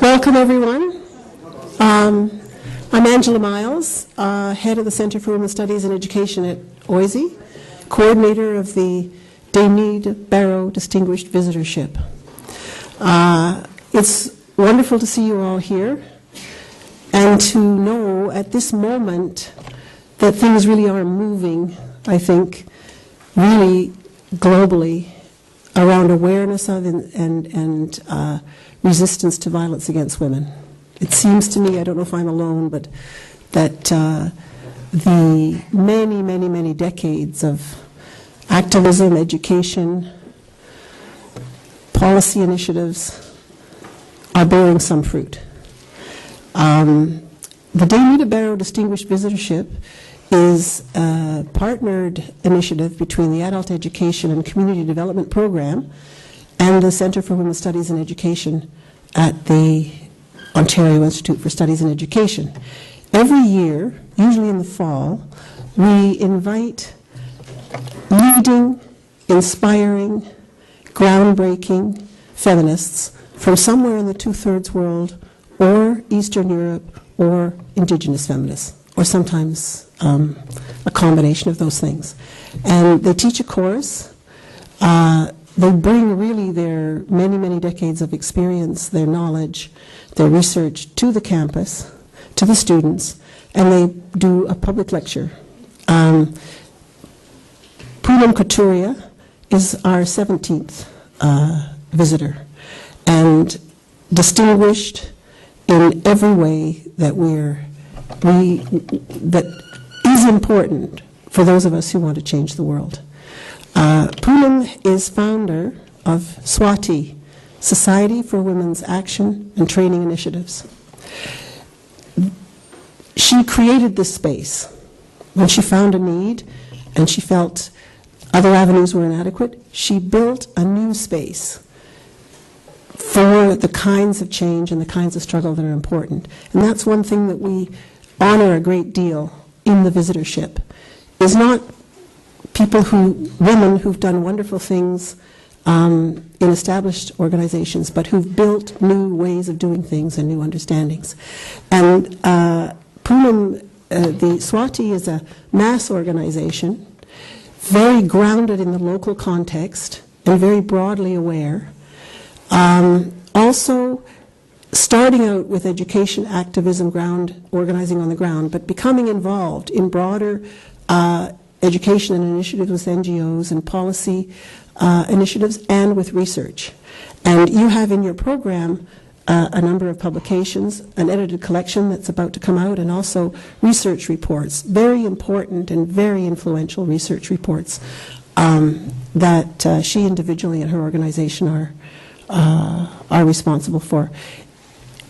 Welcome, everyone. I'm Angela Miles, head of the Center for Women's Studies and Education at OISE, coordinator of the Dainid Barrow Distinguished Visitorship. It's wonderful to see you all here and to know at this moment that things really are moving, I think, really globally around awareness of and resistance to violence against women. It seems to me, I don't know if I'm alone, but that the many, many, many decades of activism, education, policy initiatives are bearing some fruit. The Dainid Barrow Distinguished Visitorship is a partnered initiative between the Adult Education and Community Development Program and the Center for Women's Studies and Education at the Ontario Institute for Studies and Education. Every year, usually in the fall, we invite leading, inspiring, groundbreaking feminists from somewhere in the two-thirds world or Eastern Europe or Indigenous feminists, or sometimes a combination of those things. And they teach a course. They bring really their many, many decades of experience, their knowledge, their research to the campus, to the students, and they do a public lecture. Poonam Couturier is our 17th visitor, and distinguished in every way that that is important for those of us who want to change the world. Poonam is founder of Swati, Society for Women's Action and Training Initiatives. She created this space when she found a need and she felt other avenues were inadequate. She built a new space for the kinds of change and the kinds of struggle that are important. And that's one thing that we honor a great deal in the visitorship, is not women who've done wonderful things in established organizations, but who've built new ways of doing things and new understandings. And Poonam, the Swati is a mass organization, very grounded in the local context and very broadly aware. Also starting out with education, activism, organizing on the ground, but becoming involved in broader education and initiatives with NGOs and policy initiatives and with research. And you have in your program a number of publications, an edited collection that's about to come out, and also research reports, very important and very influential research reports that she individually and her organization are responsible for.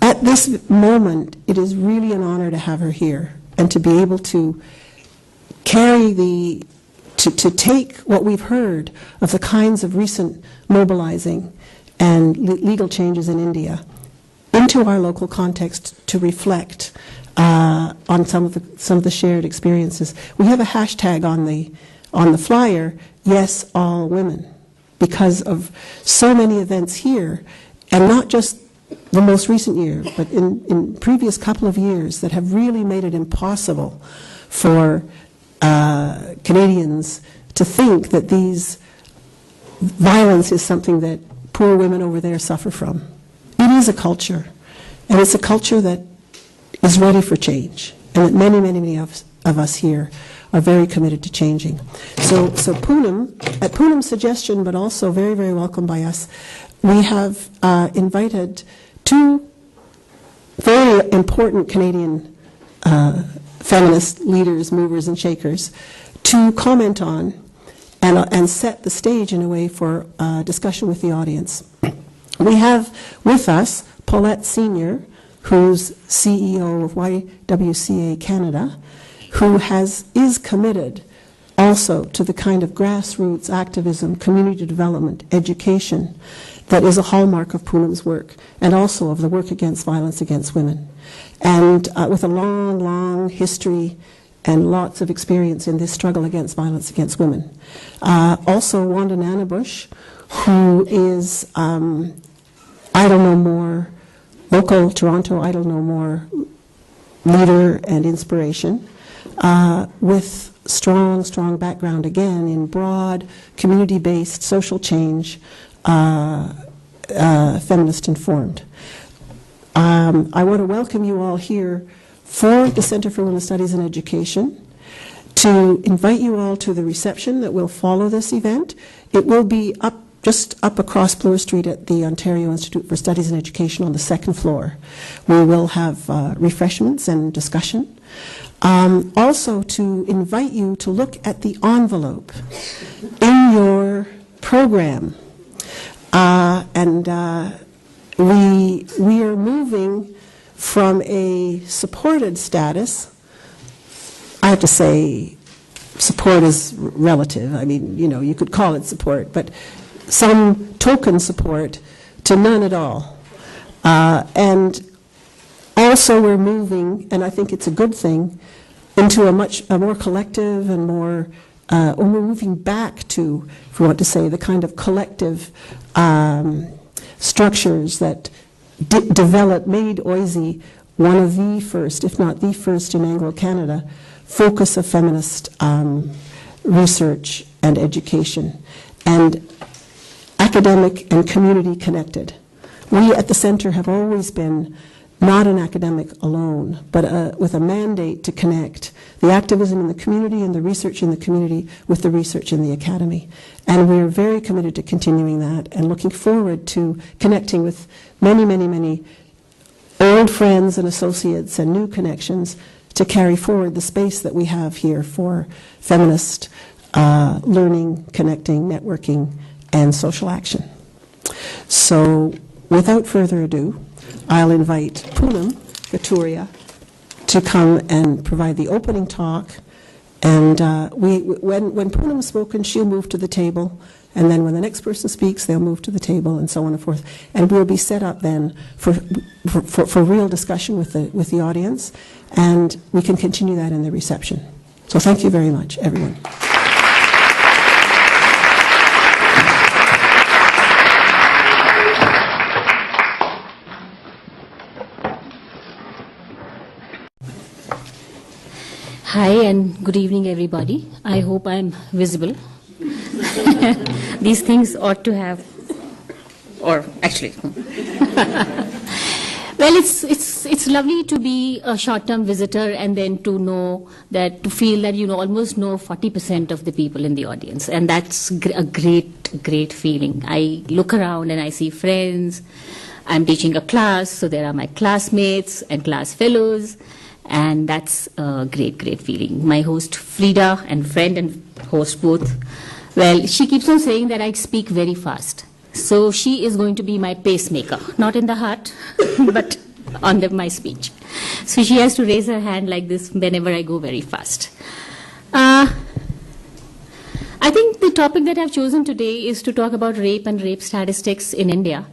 At this moment, it is really an honor to have her here and to be able to carry to take what we've heard of the kinds of recent mobilizing and legal changes in India into our local context to reflect on some of the shared experiences. We have a hashtag on the flyer, Yes, All Women, because of so many events here, and not just the most recent year, but in previous couple of years that have really made it impossible for Canadians to think that violence is something that poor women over there suffer from. It is a culture, and it's a culture that is ready for change, and that many, many, many of us here are very committed to changing. So Poonam, at Poonam's suggestion, but also very, very welcome by us, we have invited two very important Canadian feminist leaders, movers and shakers, to comment on and set the stage in a way for discussion with the audience. We have with us Paulette Senior, who's CEO of YWCA Canada, who is committed also to the kind of grassroots activism, community development, education that is a hallmark of Poonam's work, and also of the work against violence against women. And with a long, long history and lots of experience in this struggle against violence against women. Also Wanda Nanabush, who is Idle No More, local Toronto Idle No More leader and inspiration, with strong background again in broad, community-based social change, feminist informed. I want to welcome you all here for the Center for Women's Studies and Education, to invite you all to the reception that will follow this event. It will be just up across Bloor Street at the Ontario Institute for Studies and Education on the second floor. We will have refreshments and discussion. Also to invite you to look at the envelope in your program. We are moving from a supported status. I have to say, support is relative. I mean, you know, you could call it support, but some token support to none at all. And also we're moving, and I think it's a good thing, into a more collective and more, we're moving back to, if we want to say, the kind of collective structures that made OISE one of the first, if not the first in Anglo-Canada, focus of feminist research and education, and academic and community connected. We at the Center have always been not an academic alone, but with a mandate to connect the activism in the community and the research in the community with the research in the academy. And we're very committed to continuing that and looking forward to connecting with many old friends and associates and new connections to carry forward the space that we have here for feminist learning, connecting, networking, and social action. So without further ado, I'll invite Poonam Katuria to come and provide the opening talk. And when Poonam has spoken, she'll move to the table. And then when the next person speaks, they'll move to the table, and so on and forth. And we'll be set up then for real discussion with the audience. And we can continue that in the reception. So thank you very much, everyone. Hi and good evening, everybody. I hope I'm visible. These things ought to have, or actually, well, it's lovely to be a short-term visitor and then to know that, to feel that you almost know 40% of the people in the audience, and that's a great feeling. I look around and I see friends. I'm teaching a class, so there are my classmates and class fellows. And that's a great feeling. My host, Frida, and friend and host both, well, she keeps on saying that I speak very fast. So she is going to be my pacemaker, not in the heart, but on my speech. So she has to raise her hand like this whenever I go very fast. I think the topic that I've chosen today is to talk about rape and rape statistics in India.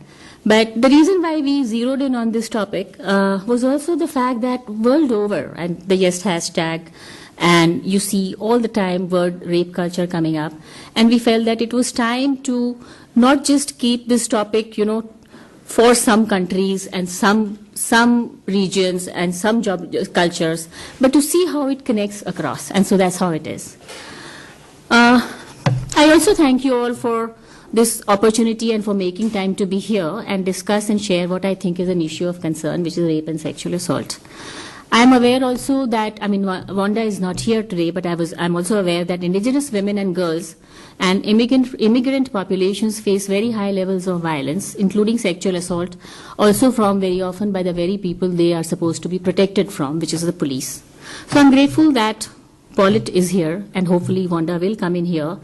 But the reason why we zeroed in on this topic was also the fact that world over, and the yes hashtag, and you see all the time word rape culture coming up, and we felt that it was time to not just keep this topic, for some countries and some regions and some job cultures, but to see how it connects across, and so that's how it is. I also thank you all for this opportunity and for making time to be here and discuss and share what I think is an issue of concern, which is rape and sexual assault. I am aware also that, Wanda is not here today, but I'm also aware that indigenous women and girls and immigrant populations face very high levels of violence, including sexual assault, also from very often by the very people they are supposed to be protected from, which is the police. So I'm grateful that Paulette is here, and hopefully Wanda will come in here,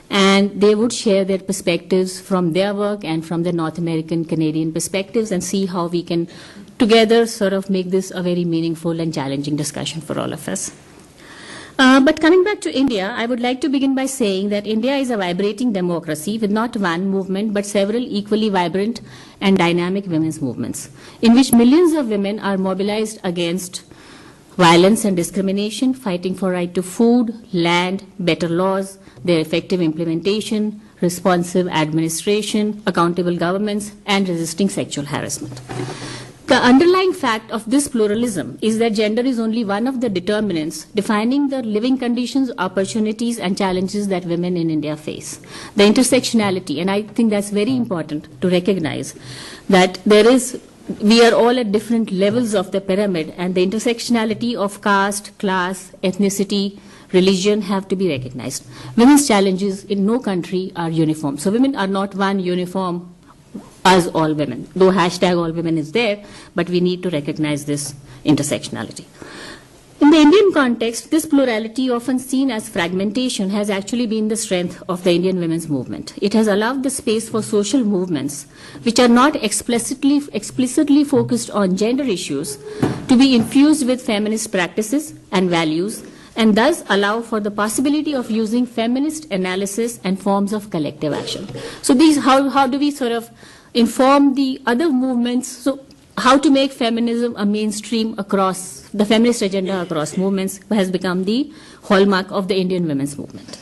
and they would share their perspectives from their work and from the North American, Canadian perspectives, and see how we can together sort of make this a very meaningful and challenging discussion for all of us. But coming back to India, I would like to begin by saying that India is a vibrating democracy with not one movement but several equally vibrant and dynamic women's movements, in which millions of women are mobilized against violence and discrimination, fighting for right to food, land, better laws, their effective implementation, responsive administration, accountable governments, and resisting sexual harassment. The underlying fact of this pluralism is that gender is only one of the determinants defining the living conditions, opportunities, and challenges that women in India face. The intersectionality, and I think that's very important to recognize, that we are all at different levels of the pyramid, and the intersectionality of caste, class, ethnicity, religion have to be recognized. Women's challenges in no country are uniform. So women are not one uniform as all women, though hashtag all women is there, but we need to recognize this intersectionality. In the Indian context, this plurality, often seen as fragmentation, has actually been the strength of the Indian women's movement. It has allowed the space for social movements which are not explicitly focused on gender issues to be infused with feminist practices and values, and thus allow for the possibility of using feminist analysis and forms of collective action. So how do we sort of inform the other movements? So how to make feminism a mainstream across the feminist agenda across movements has become the hallmark of the Indian women's movement.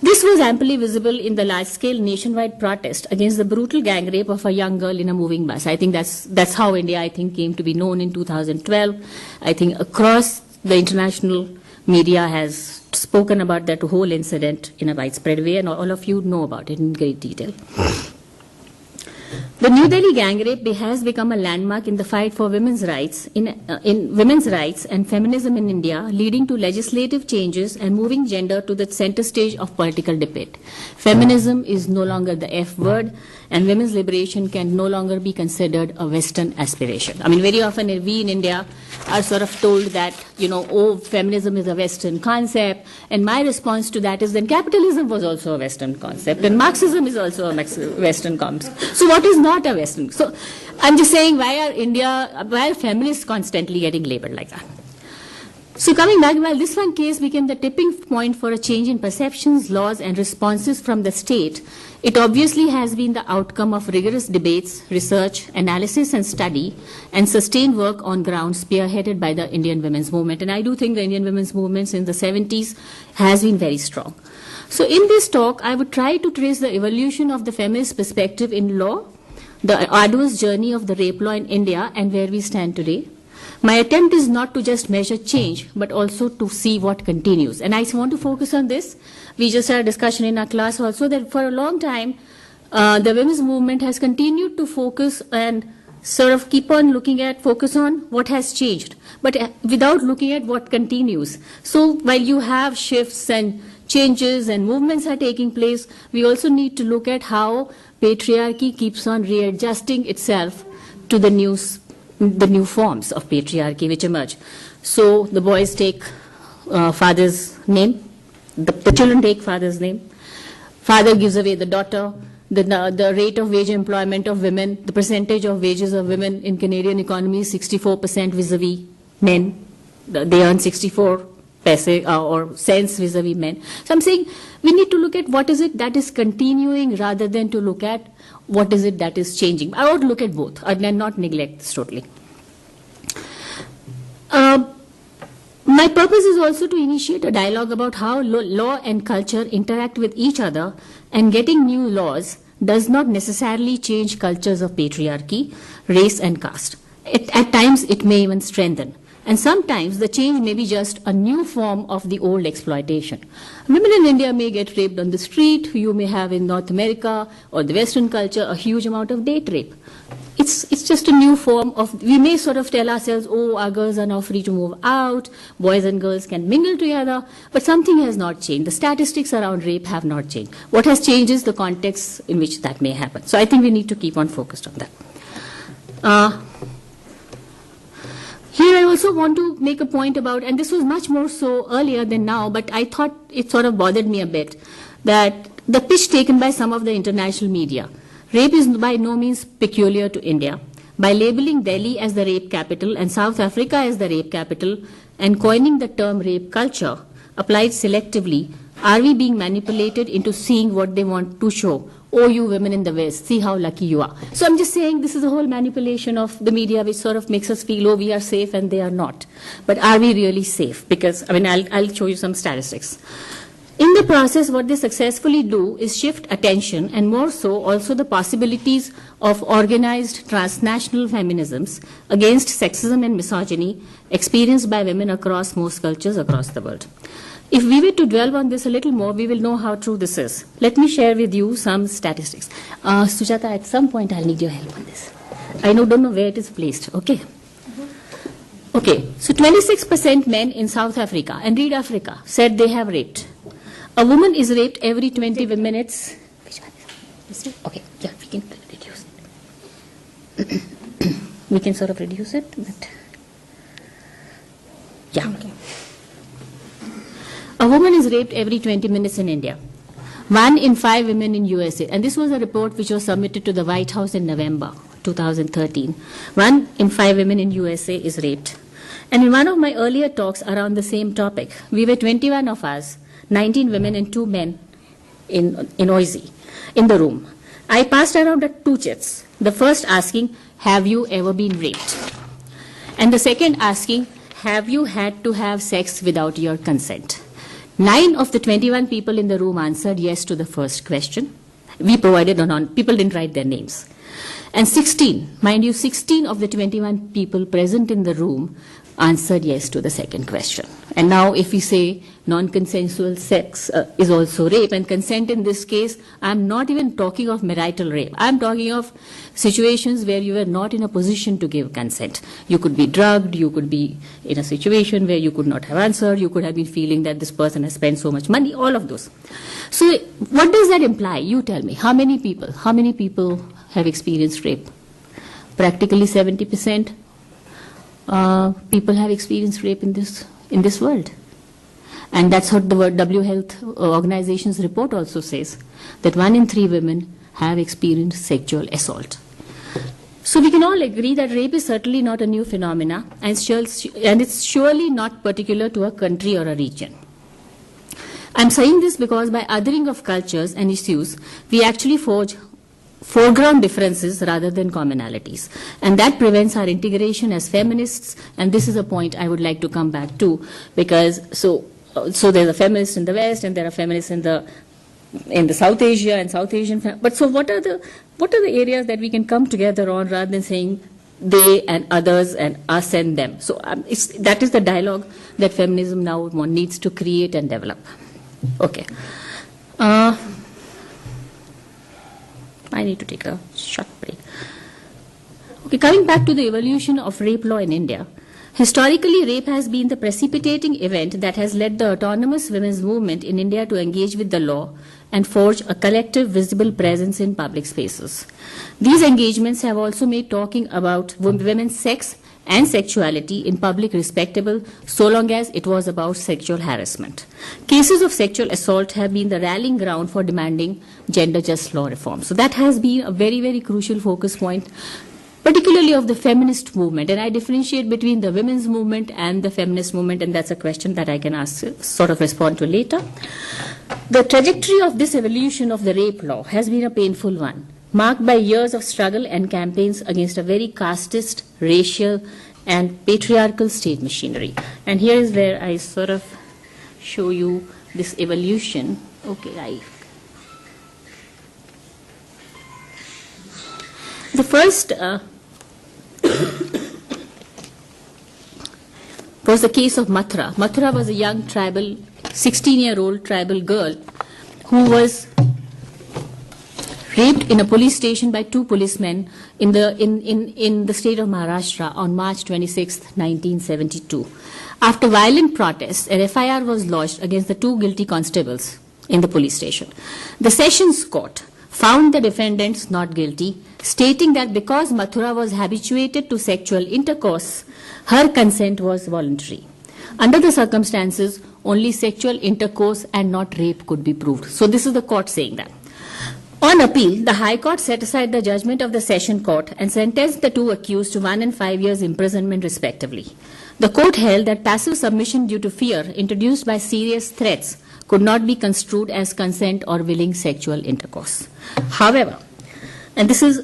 This was amply visible in the large-scale nationwide protest against the brutal gang rape of a young girl in a moving bus. I think that's how India, I think, came to be known in 2012. I think across the international media has spoken about that whole incident in a widespread way, and all of you know about it in great detail. The New Delhi gang rape has become a landmark in the fight for women's rights, in women's rights and feminism in India, leading to legislative changes and moving gender to the center stage of political debate. Feminism is no longer the F word, and women's liberation can no longer be considered a Western aspiration. I mean, very often we in India are sort of told that, feminism is a Western concept, and my response to that is then capitalism was also a Western concept, and Marxism is also a Western concept. So what is not a Western? So I'm just saying, why are feminists constantly getting labeled like that? So coming back, while this one case became the tipping point for a change in perceptions, laws, and responses from the state, it obviously has been the outcome of rigorous debates, research, analysis, and study, and sustained work on ground spearheaded by the Indian women's movement. And I do think the Indian women's movement since the 70s has been very strong. So in this talk, I would try to trace the evolution of the feminist perspective in law, the arduous journey of the rape law in India, and where we stand today. My attempt is not to just measure change, but also to see what continues. And I want to focus on this. We just had a discussion in our class also that for a long time, the women's movement has continued to focus and sort of focus on what has changed, but without looking at what continues. So while you have shifts and changes and movements are taking place, we also need to look at how patriarchy keeps on readjusting itself to the new forms of patriarchy which emerge. So the boys take father's name, the children take father's name, father gives away the daughter, the rate of wage employment of women, the percentage of wages of women in Canadian economy is 64% vis-a-vis men. They earn 64 paise or cents vis-a-vis men. So I'm saying we need to look at what is it that is continuing rather than to look at what is it that is changing. I would look at both and not neglect this totally. My purpose is also to initiate a dialogue about how law and culture interact with each other, and getting new laws does not necessarily change cultures of patriarchy, race and caste. At times it may even strengthen. And sometimes the change may be just a new form of the old exploitation. Women in India may get raped on the street. You may have in North America or the Western culture a huge amount of date rape. It's just a new form of, we may sort of tell ourselves, oh, our girls are now free to move out, boys and girls can mingle together, but something has not changed. The statistics around rape have not changed. What has changed is the context in which that may happen. So I think we need to keep on focused on that. Here I also want to make a point about, and this was much more so earlier than now, but I thought it sort of bothered me a bit, that the pitch taken by some of the international media. Rape is by no means peculiar to India. By labeling Delhi as the rape capital and South Africa as the rape capital and coining the term rape culture applied selectively, are we being manipulated into seeing what they want to show? Oh, you women in the West, see how lucky you are. So I'm just saying this is a whole manipulation of the media which sort of makes us feel, oh, we are safe and they are not. But are we really safe? Because, I mean, I'll show you some statistics. In the process, what they successfully do is shift attention, and more so also the possibilities of organized transnational feminisms against sexism and misogyny experienced by women across most cultures across the world. If we were to dwell on this a little more, we will know how true this is. Let me share with you some statistics. Sujata, at some point I'll need your help on this. I don't know where it is placed, okay? Okay, so 26% men in South Africa, and read Africa, said they have raped. A woman is raped every 20 minutes. Which one is it? Okay, yeah, we can reduce it. We can sort of reduce it, but yeah. Okay. A woman is raped every 20 minutes in India. 1 in 5 women in USA, and this was a report which was submitted to the White House in November 2013. 1 in 5 women in USA is raped. And in one of my earlier talks around the same topic, we were 21 of us, 19 women and 2 men in Oise, in the room. I passed around 2 chits. The first asking, have you ever been raped? And the second asking, have you had to have sex without your consent? 9 of the 21 people in the room answered yes to the first question. We provided people didn't write their names. And 16, mind you, 16 of the 21 people present in the room answered yes to the second question. And now if we say non-consensual sex is also rape, and consent in this case, I'm not even talking of marital rape. I'm talking of situations where you were not in a position to give consent. You could be drugged, you could be in a situation where you could not have answered, you could have been feeling that this person has spent so much money, all of those. So what does that imply? You tell me. How many people have experienced rape? Practically 70%. People have experienced rape in this world. And that's what the World Health Organization's report also says, that 1 in 3 women have experienced sexual assault. So we can all agree that rape is certainly not a new phenomena, and it's surely not particular to a country or a region. I'm saying this because by othering of cultures and issues, we actually forge foreground differences rather than commonalities. And that prevents our integration as feminists, and this is a point I would like to come back to, because so there's a feminist in the West and there are feminists in the South Asia and South Asian, but so what are the areas that we can come together on rather than saying they and others and us and them? So that is the dialogue that feminism now needs to create and develop. Okay. I need to take a short break. Okay, coming back to the evolution of rape law in India. Historically, rape has been the precipitating event that has led the autonomous women's movement in India to engage with the law and forge a collective visible presence in public spaces. These engagements have also made talking about women's sex and sexuality in public respectable, so long as it was about sexual harassment. Cases of sexual assault have been the rallying ground for demanding gender-just law reform. So that has been a very, very crucial focus point, particularly of the feminist movement. And I differentiate between the women's movement and the feminist movement, and that's a question that I can respond to later. The trajectory of this evolution of the rape law has been a painful one, marked by years of struggle and campaigns against a very casteist, racial, and patriarchal state machinery. And here is where I sort of show you this evolution. Okay, the first was the case of Mathura. Mathura was a young tribal, 16-year-old tribal girl who was raped in a police station by 2 policemen in the state of Maharashtra on March 26, 1972. After violent protests, an FIR was lodged against the 2 guilty constables in the police station. The Sessions Court found the defendants not guilty, stating that because Mathura was habituated to sexual intercourse, her consent was voluntary. Under the circumstances, only sexual intercourse and not rape could be proved. So this is the court saying that. On appeal, the High Court set aside the judgment of the Session Court and sentenced the 2 accused to 1 and 5 years imprisonment respectively. The court held that passive submission due to fear introduced by serious threats could not be construed as consent or willing sexual intercourse. However, and this is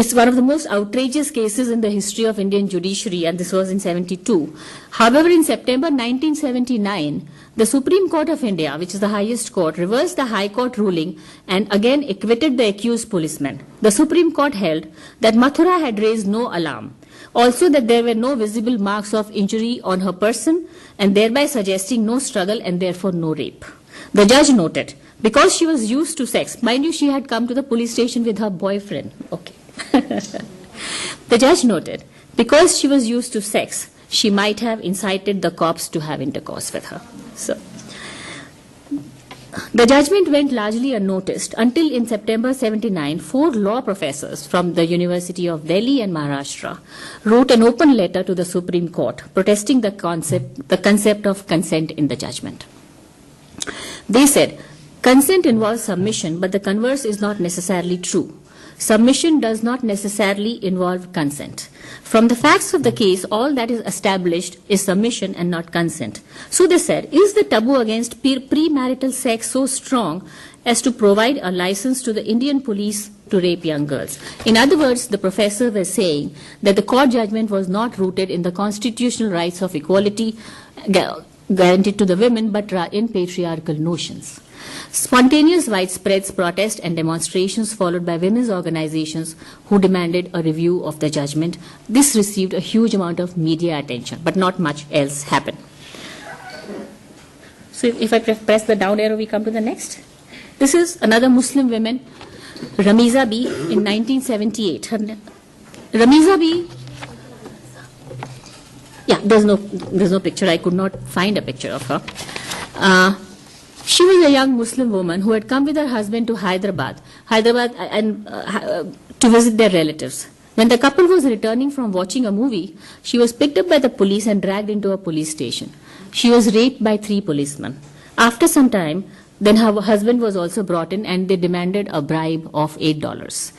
It's one of the most outrageous cases in the history of Indian judiciary, and this was in 72. However, in September 1979, the Supreme Court of India, which is the highest court, reversed the High Court ruling and again acquitted the accused policeman. The Supreme Court held that Mathura had raised no alarm, also that there were no visible marks of injury on her person, and thereby suggesting no struggle and therefore no rape. The judge noted, because she was used to sex, mind you, she had come to the police station with her boyfriend. Okay. The judge noted, because she was used to sex, she might have incited the cops to have intercourse with her. So, the judgment went largely unnoticed until in September 79, 4 law professors from the University of Delhi and Maharashtra wrote an open letter to the Supreme Court protesting the concept of consent in the judgment. They said, consent involves submission, but the converse is not necessarily true. Submission does not necessarily involve consent. From the facts of the case, all that is established is submission and not consent. So they said, is the taboo against premarital sex so strong as to provide a license to the Indian police to rape young girls? In other words, the professor was saying that the court judgment was not rooted in the constitutional rights of equality guaranteed to the women, but in patriarchal notions. Spontaneous widespread protest and demonstrations followed by women's organizations who demanded a review of the judgment. This received a huge amount of media attention, but not much else happened. So if I press the down arrow, we come to the next. This is another Muslim woman, Ramiza B, in 1978. Ramiza B, yeah, there's no picture. I could not find a picture of her. She was a young Muslim woman who had come with her husband to Hyderabad and to visit their relatives. When the couple was returning from watching a movie, she was picked up by the police and dragged into a police station. She was raped by 3 policemen. After some time, then her husband was also brought in and they demanded a bribe of $8.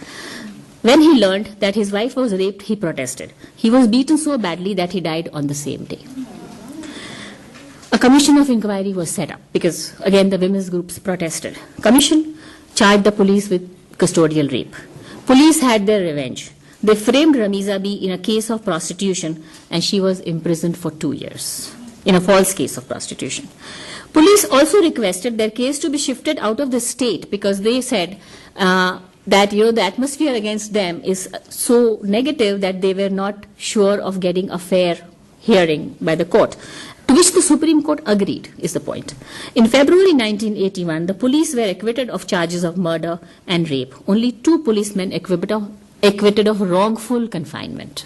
When he learned that his wife was raped, he protested. He was beaten so badly that he died on the same day. A commission of inquiry was set up because, again, the women's groups protested. Commission charged the police with custodial rape. Police had their revenge. They framed Ramiza B in a case of prostitution and she was imprisoned for 2 years in a false case of prostitution. Police also requested their case to be shifted out of the state because they said that the atmosphere against them is so negative that they were not sure of getting a fair hearing by the court. To which the Supreme Court agreed, is the point. In February 1981, the police were acquitted of charges of murder and rape. Only 2 policemen acquitted of wrongful confinement.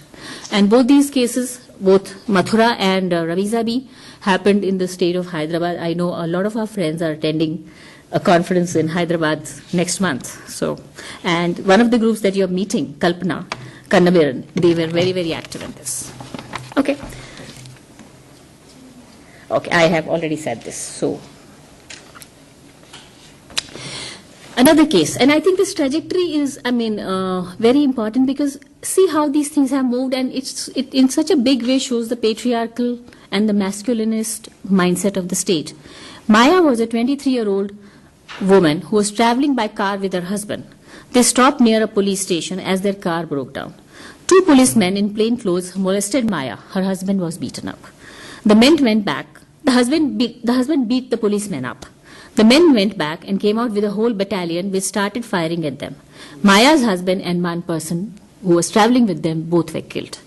And both these cases, both Mathura and Ramiza B, happened in the state of Hyderabad. I know a lot of our friends are attending a conference in Hyderabad next month. So, and one of the groups that you're meeting, Kalpana, Kannabiran, they were very, very active in this. Okay. Okay, I have already said this. So, another case, and I think this trajectory is, very important because see how these things have moved, and it in such a big way shows the patriarchal and the masculinist mindset of the state. Maya was a 23-year-old woman who was traveling by car with her husband. They stopped near a police station as their car broke down. 2 policemen in plain clothes molested Maya. Her husband was beaten up. The men went back. The husband beat the policemen up. The men went back and came out with a whole battalion which started firing at them. Maya's husband and one person who was traveling with them both were killed.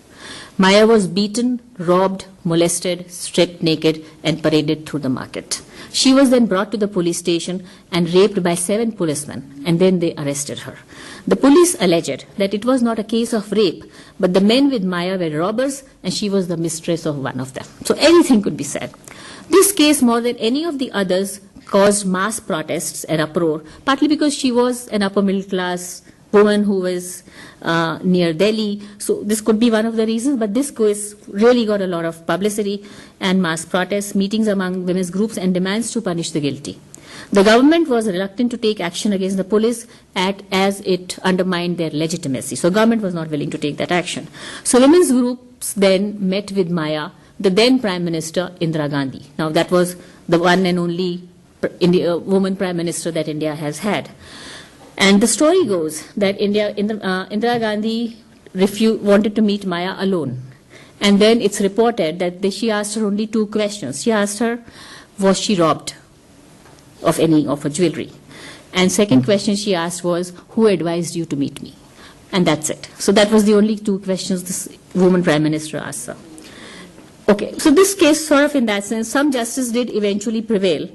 Maya was beaten, robbed, molested, stripped naked and paraded through the market. She was then brought to the police station and raped by 7 policemen, and then they arrested her. The police alleged that it was not a case of rape, but the men with Maya were robbers and she was the mistress of one of them. So anything could be said. This case, more than any of the others, caused mass protests and uproar, partly because she was an upper middle class woman who was near Delhi. So this could be one of the reasons, but this case really got a lot of publicity and mass protests, meetings among women's groups and demands to punish the guilty. The government was reluctant to take action against the police as it undermined their legitimacy. So government was not willing to take that action. So women's groups then met with Maya, the then Prime Minister Indira Gandhi. Now that was the one and only woman Prime Minister that India has had. And the story goes that Indira Gandhi wanted to meet Maya alone. And then it's reported that she asked her only 2 questions. She asked her, was she robbed of any of her jewelry? And second question she asked was, who advised you to meet me? And that's it. So that was the only 2 questions this woman Prime Minister asked her. Okay, so this case sort of in that sense, some justice did eventually prevail.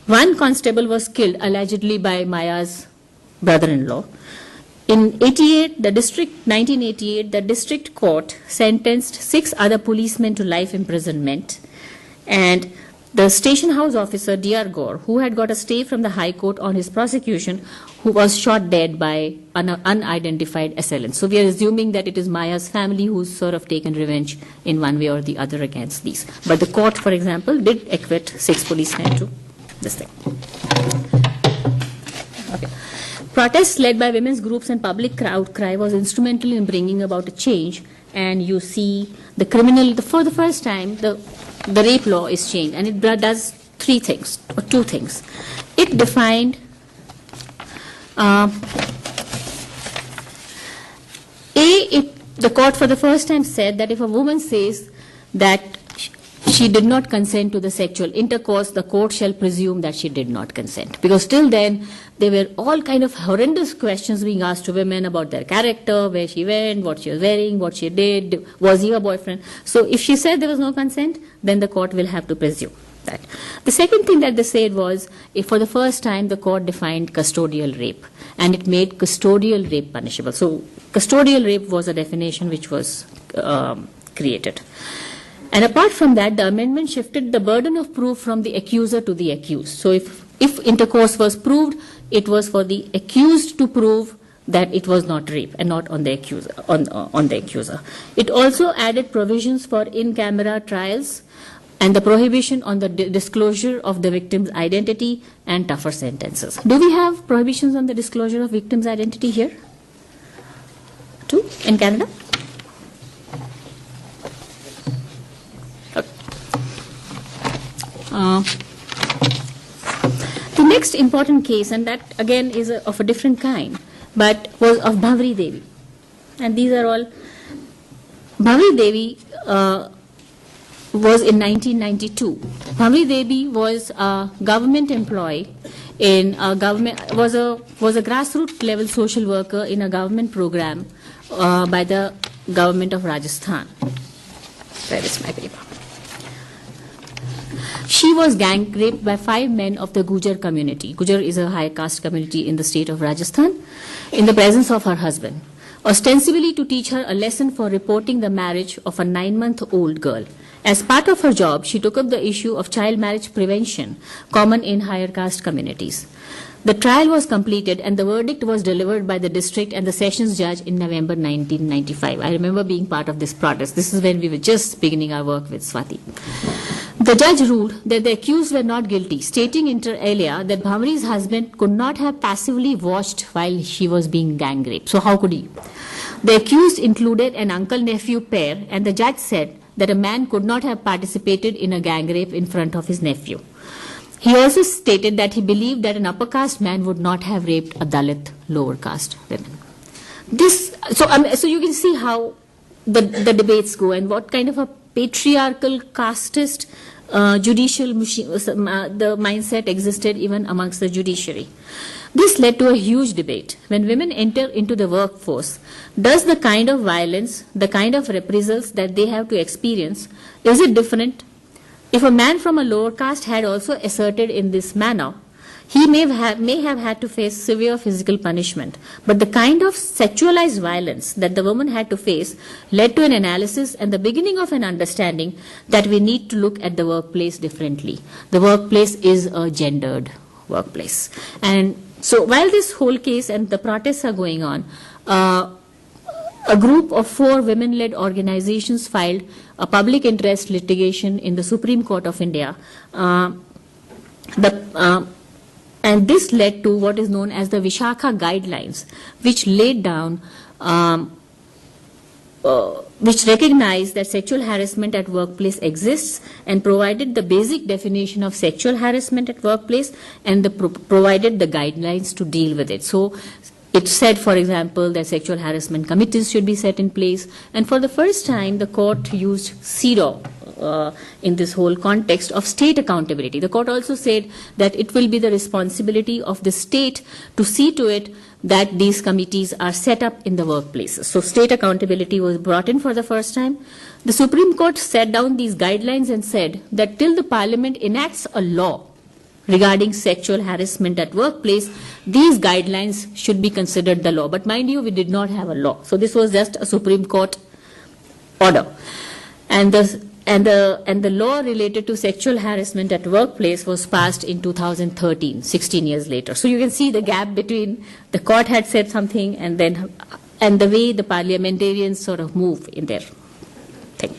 One constable was killed allegedly by Maya's brother-in-law. In 1988, the district court sentenced 6 other policemen to life imprisonment, and the station house officer, D.R. Gore, who had got a stay from the High Court on his prosecution, who was shot dead by an unidentified assailant. So we are assuming that it is Maya's family who's sort of taken revenge in one way or the other against these. But the court, for example, did acquit 6 policemen to this thing. Okay. Protests led by women's groups and public outcry was instrumental in bringing about a change. And you see the criminal, for the first time, the rape law is changed. And it does 3 things, or 2 things. It defined the court for the first time said that if a woman says that she did not consent to the sexual intercourse, the court shall presume that she did not consent. Because till then, there were all kind of horrendous questions being asked to women about their character, where she went, what she was wearing, what she did, was he her boyfriend. So if she said there was no consent, then the court will have to presume that. The second thing that they said was, if for the first time the court defined custodial rape, and it made custodial rape punishable. So custodial rape was a definition which was created. And apart from that, the amendment shifted the burden of proof from the accuser to the accused. So if intercourse was proved, it was for the accused to prove that it was not rape and not on the accuser. On the accuser. It also added provisions for in-camera trials and the prohibition on the disclosure of the victim's identity and tougher sentences. Do we have prohibitions on the disclosure of victim's identity here, too, in Canada? The next important case, and that again is of a different kind, but was of Bhavri Devi. And these are all. Bhavri Devi was in 1992. Bhavri Devi was a government employee in a government, was a grassroots level social worker in a government program by the government of Rajasthan. Where is my paper? She was gang raped by 5 men of the Gujar community. Gujar is a high caste community in the state of Rajasthan, in the presence of her husband, ostensibly to teach her a lesson for reporting the marriage of a 9-month-old girl. As part of her job, she took up the issue of child marriage prevention, common in higher caste communities. The trial was completed and the verdict was delivered by the district and the sessions judge in November 1995. I remember being part of this protest. This is when we were just beginning our work with Swati. The judge ruled that the accused were not guilty, stating inter alia that Bhavri's husband could not have passively watched while she was being gang raped. So how could he? The accused included an uncle-nephew pair, and the judge said that a man could not have participated in a gang rape in front of his nephew. He also stated that he believed that an upper caste man would not have raped a Dalit lower caste woman. So you can see how the debates go and what kind of a patriarchal, casteist judicial the mindset existed even amongst the judiciary. This led to a huge debate. When women enter into the workforce, does the kind of violence, the kind of reprisals that they have to experience, is it different? If a man from a lower caste had also asserted in this manner, he may have had to face severe physical punishment. But the kind of sexualized violence that the woman had to face led to an analysis and the beginning of an understanding that we need to look at the workplace differently. The workplace is a gendered workplace. And so while this whole case and the protests are going on, a group of 4 women-led organizations filed a public interest litigation in the Supreme Court of India. And this led to what is known as the Vishakha Guidelines, which laid down, which recognized that sexual harassment at workplace exists and provided the basic definition of sexual harassment at workplace and provided the guidelines to deal with it. So It said, for example, that sexual harassment committees should be set in place. And for the first time, the court used CEDAW in this whole context of state accountability. The court also said that it will be the responsibility of the state to see to it that these committees are set up in the workplaces. So state accountability was brought in for the first time. The Supreme Court set down these guidelines and said that till the Parliament enacts a law regarding sexual harassment at workplace, these guidelines should be considered the law. But mind you, we did not have a law. So this was just a Supreme Court order. And the law related to sexual harassment at workplace was passed in 2013, 16 years later. So you can see the gap between the court had said something and the way the parliamentarians sort of move in their thing.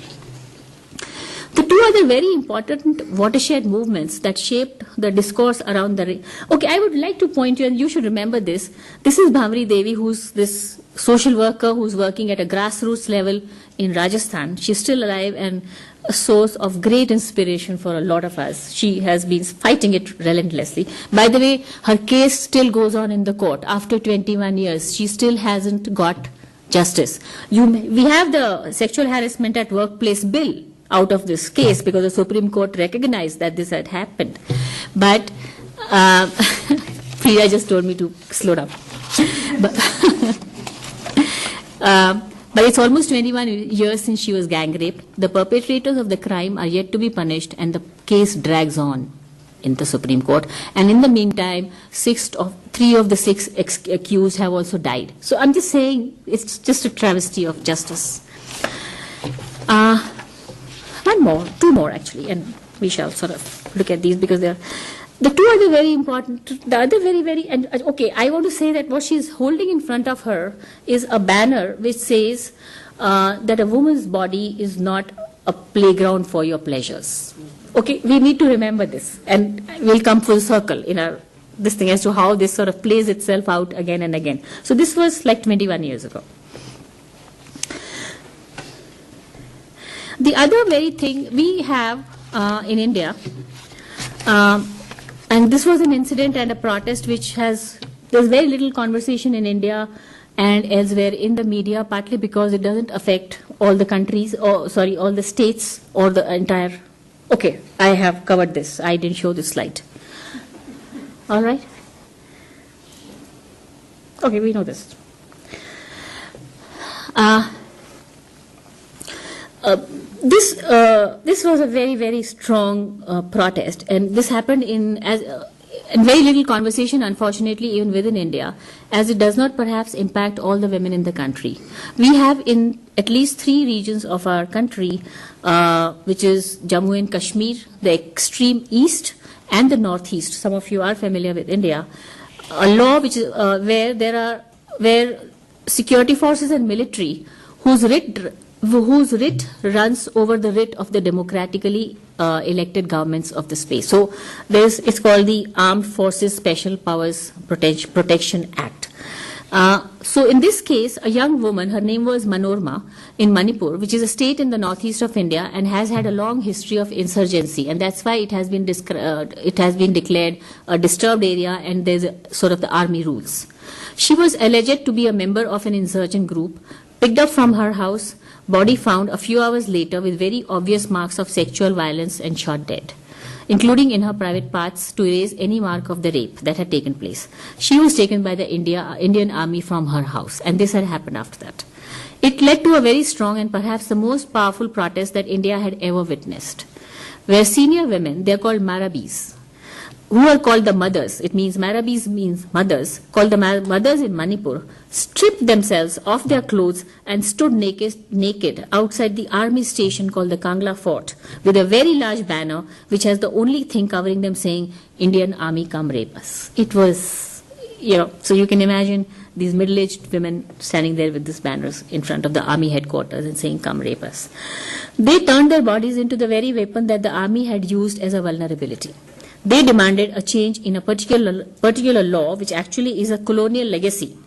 The two other very important watershed movements that shaped the discourse around the... Okay, I would like to point you, and you should remember this. This is Bhamri Devi, who's this social worker who's working at a grassroots level in Rajasthan. She's still alive and a source of great inspiration for a lot of us. She has been fighting it relentlessly. By the way, her case still goes on in the court. After 21 years, she still hasn't got justice. We have the sexual harassment at workplace bill out of this case because the Supreme Court recognized that this had happened. But Priya just told me to slow down. But it's almost 21 years since she was gang raped. The perpetrators of the crime are yet to be punished, and the case drags on in the Supreme Court. And in the meantime, 3 of the 6 accused have also died. So I'm just saying it's just a travesty of justice. Two more actually, and we shall sort of look at these because they're the two other very important. The other and okay, I want to say that what she's holding in front of her is a banner which says that a woman's body is not a playground for your pleasures. Okay, we need to remember this, and we'll come full circle in our this thing as to how this sort of plays itself out again and again. So this was like 21 years ago. The other very thing we have in India, and this was an incident and a protest which there's very little conversation in India and elsewhere in the media, partly because it doesn't affect all the countries, all the states or the entire. Okay, I have covered this. I didn't show this slide. All right. Okay, we know this. This was a very, very strong protest, and this happened in very little conversation, unfortunately, even within India, as it does not perhaps impact all the women in the country. We have in at least 3 regions of our country, which is Jammu and Kashmir, the extreme east, and the northeast. Some of you are familiar with India. A law which is where security forces and military whose writ runs over the writ of the democratically elected governments of the space. So it's called the Armed Forces Special Powers Protection Act. So in this case, a young woman, her name was Manorma, in Manipur, which is a state in the northeast of India and has had a long history of insurgency, and that's why it has been declared a disturbed area, and there's sort of the army rules. She was alleged to be a member of an insurgent group, picked up from her house, body found a few hours later with very obvious marks of sexual violence, and shot dead, including in her private parts to erase any mark of the rape that had taken place. She was taken by the Indian Army from her house, and this had happened after that. It led to a very strong and perhaps the most powerful protest that India had ever witnessed, where senior women, they're called Marabis, who are called the mothers, it means Marabis means mothers, called the mothers in Manipur, stripped themselves off their clothes and stood naked outside the army station called the Kangla Fort with a very large banner which has the only thing covering them saying, Indian Army come rape us. It was, so you can imagine these middle-aged women standing there with these banners in front of the army headquarters and saying, come rape us. They turned their bodies into the very weapon that the army had used as a vulnerability. They demanded a change in a particular law, which actually is a colonial legacy,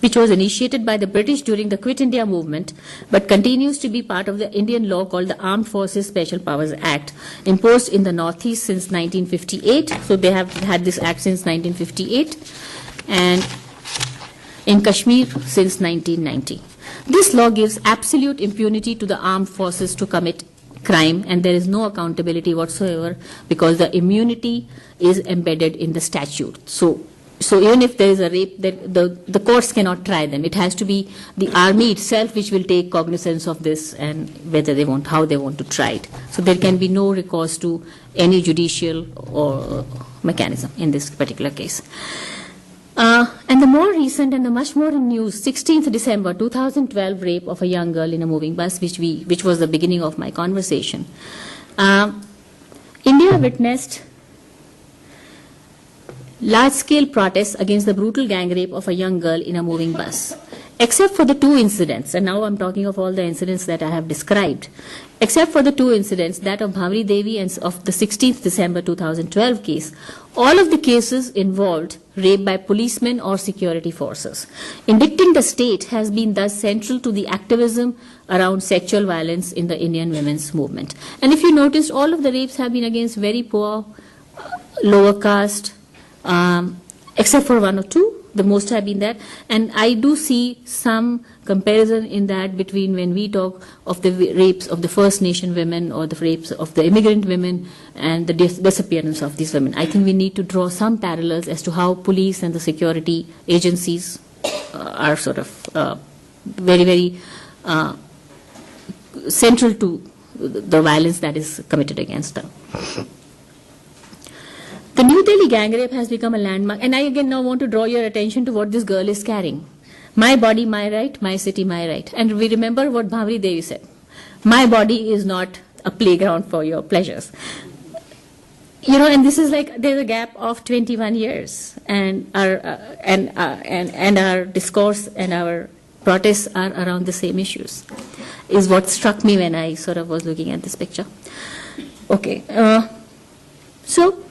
which was initiated by the British during the Quit India movement, but continues to be part of the Indian law called the Armed Forces Special Powers Act, imposed in the Northeast since 1958. So they have had this act since 1958. And in Kashmir since 1990. This law gives absolute impunity to the armed forces to commit crime, and there is no accountability whatsoever because the immunity is embedded in the statute. So even if there is a rape, the courts cannot try them. It has to be the army itself which will take cognizance of this and how they want to try it. So there can be no recourse to any judicial or mechanism in this particular case. And the more recent and the much more in news, 16th December 2012 rape of a young girl in a moving bus, which was the beginning of my conversation. India witnessed large-scale protests against the brutal gang rape of a young girl in a moving bus. Except for the two incidents, and now I'm talking of all the incidents that I have described, except for the two incidents, that of Bhavri Devi and of the 16th December 2012 case, all of the cases involved rape by policemen or security forces. Indicting the state has been thus central to the activism around sexual violence in the Indian women's movement. And if you noticed, all of the rapes have been against very poor, lower caste, except for one or two. The most have been that, and I do see some comparison in that between when we talk of the rapes of the First Nation women or the rapes of the immigrant women and the disappearance of these women. I think we need to draw some parallels as to how police and the security agencies are sort of very, very central to the violence that is committed against them. The New Delhi gang rape has become a landmark, and I again now want to draw your attention to what this girl is carrying. My body, my right, my city, my right. And we remember what Bhavri Devi said. My body is not a playground for your pleasures. And this is like there's a gap of 21 years, and our discourse and our protests are around the same issues, is what struck me when I sort of was looking at this picture. Okay, So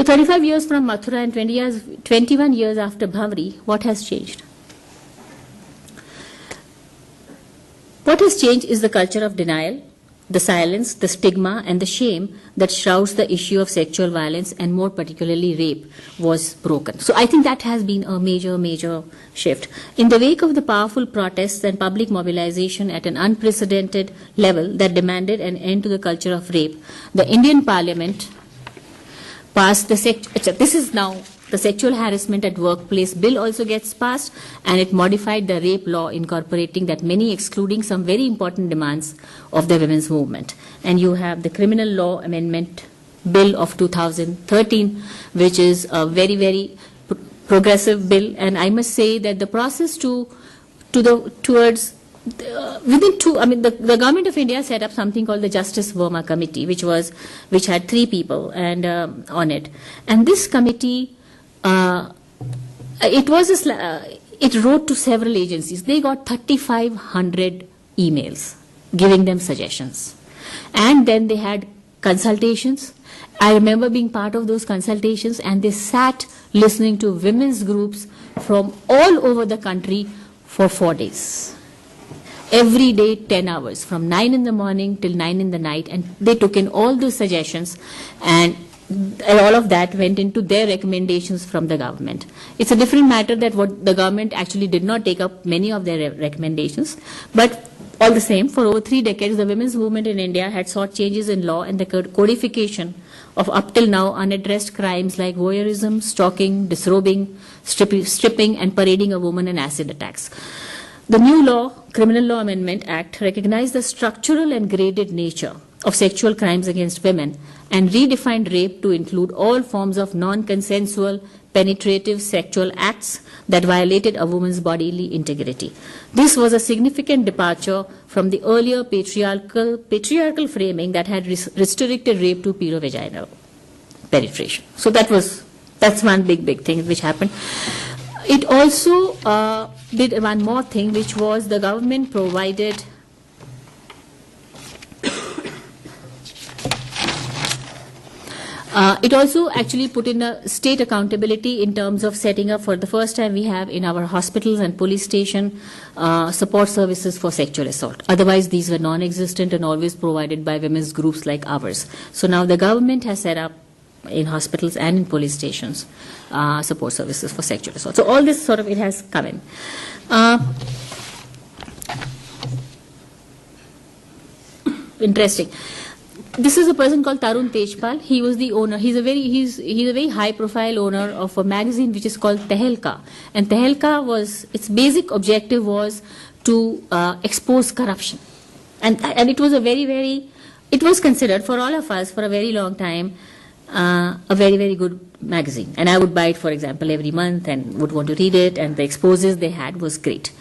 35 years from Mathura and 21 years after Bhavri, what has changed? What has changed is the culture of denial, the silence, the stigma, and the shame that shrouds the issue of sexual violence, and more particularly rape, was broken. So I think that has been a major, major shift. In the wake of the powerful protests and public mobilization at an unprecedented level that demanded an end to the culture of rape, the Indian Parliament passed this is now the Sexual Harassment at Workplace Bill also gets passed, and it modified the rape law, incorporating that many, excluding some very important demands of the women's movement. And you have the Criminal Law Amendment Bill of 2013, which is a very, very progressive bill. And I must say that the process the government of India set up something called the Justice Verma Committee, which had 3 people and on it. And this committee, it wrote to several agencies. They got 3,500 emails giving them suggestions, and then they had consultations. I remember being part of those consultations, and they sat listening to women's groups from all over the country for 4 days. Every day, 10 hours, from 9 in the morning till 9 in the night, and they took in all those suggestions, and all of that went into their recommendations from the government. It's a different matter that what the government actually did not take up many of their recommendations, but all the same, for over 3 decades, the women's movement in India had sought changes in law and the codification of up till now unaddressed crimes like voyeurism, stalking, disrobing, stripping, and parading a woman in acid attacks. The new law, Criminal Law Amendment Act, recognized the structural and graded nature of sexual crimes against women and redefined rape to include all forms of non-consensual, penetrative sexual acts that violated a woman's bodily integrity. This was a significant departure from the earlier patriarchal framing that had restricted rape to perovaginal penetration. So that's one big thing which happened. It also did one more thing, which was the government provided it also actually put in a state accountability in terms of setting up, for the first time we have in our hospitals and police station, support services for sexual assault. Otherwise, these were non-existent and always provided by women's groups like ours. So now the government has set up in hospitals and in police stations, support services for sexual assault. So all this sort of, it has come in. Interesting. This is a person called Tarun Tejpal. He was the owner. He's a very high profile owner of a magazine which is called Tehelka. And Tehelka was, its basic objective was to expose corruption. And it was a it was considered for all of us for a very long time a very, very good magazine. And I would buy it, for example, every month and would want to read it, and the exposes they had was great.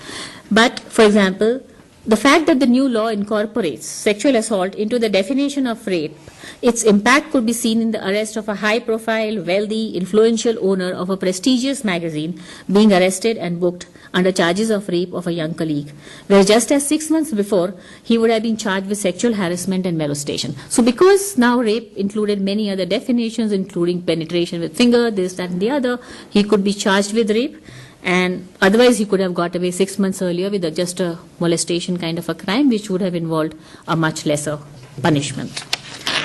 But, for example, the fact that the new law incorporates sexual assault into the definition of rape, its impact could be seen in the arrest of a high-profile, wealthy, influential owner of a prestigious magazine being arrested and booked under charges of rape of a young colleague, where just as 6 months before, he would have been charged with sexual harassment and molestation. So because now rape included many other definitions, including penetration with finger, this, that, and the other, he could be charged with rape. And otherwise, he could have got away 6 months earlier with just a molestation kind of a crime, which would have involved a much lesser punishment.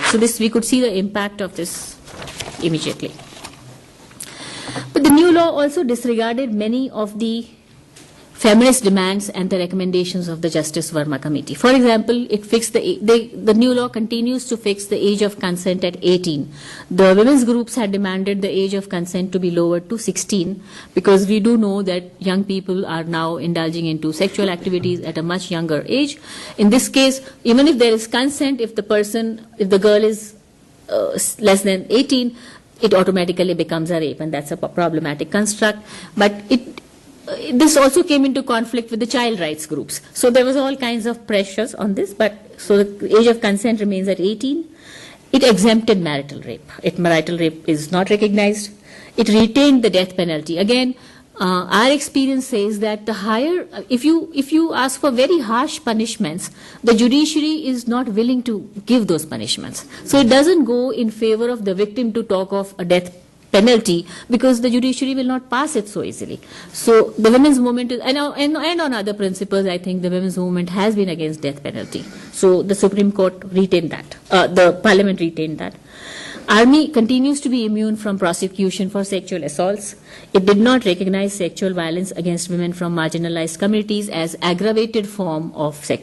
So this, we could see the impact of this immediately. But the new law also disregarded many of the feminist demands and the recommendations of the Justice Verma Committee. For example, it fixed the new law continues to fix the age of consent at 18. The women's groups had demanded the age of consent to be lowered to 16 because we do know that young people are now indulging into sexual activities at a much younger age. In this case, even if there is consent, if the girl is less than 18, it automatically becomes a rape, and that's a problematic construct. But this also came into conflict with the child rights groups. So there was all kinds of pressures on this, but so the age of consent remains at 18. It exempted marital rape. Marital rape is not recognized. It retained the death penalty. Again, our experience says that the higher, if you ask for very harsh punishments, the judiciary is not willing to give those punishments. So it doesn't go in favor of the victim to talk of a death penalty because the judiciary will not pass it so easily. So the women's movement is, and on other principles, I think the women's movement has been against death penalty. So the Supreme Court retained that. The Parliament retained that. Army continues to be immune from prosecution for sexual assaults. It did not recognize sexual violence against women from marginalized communities as aggravated form of a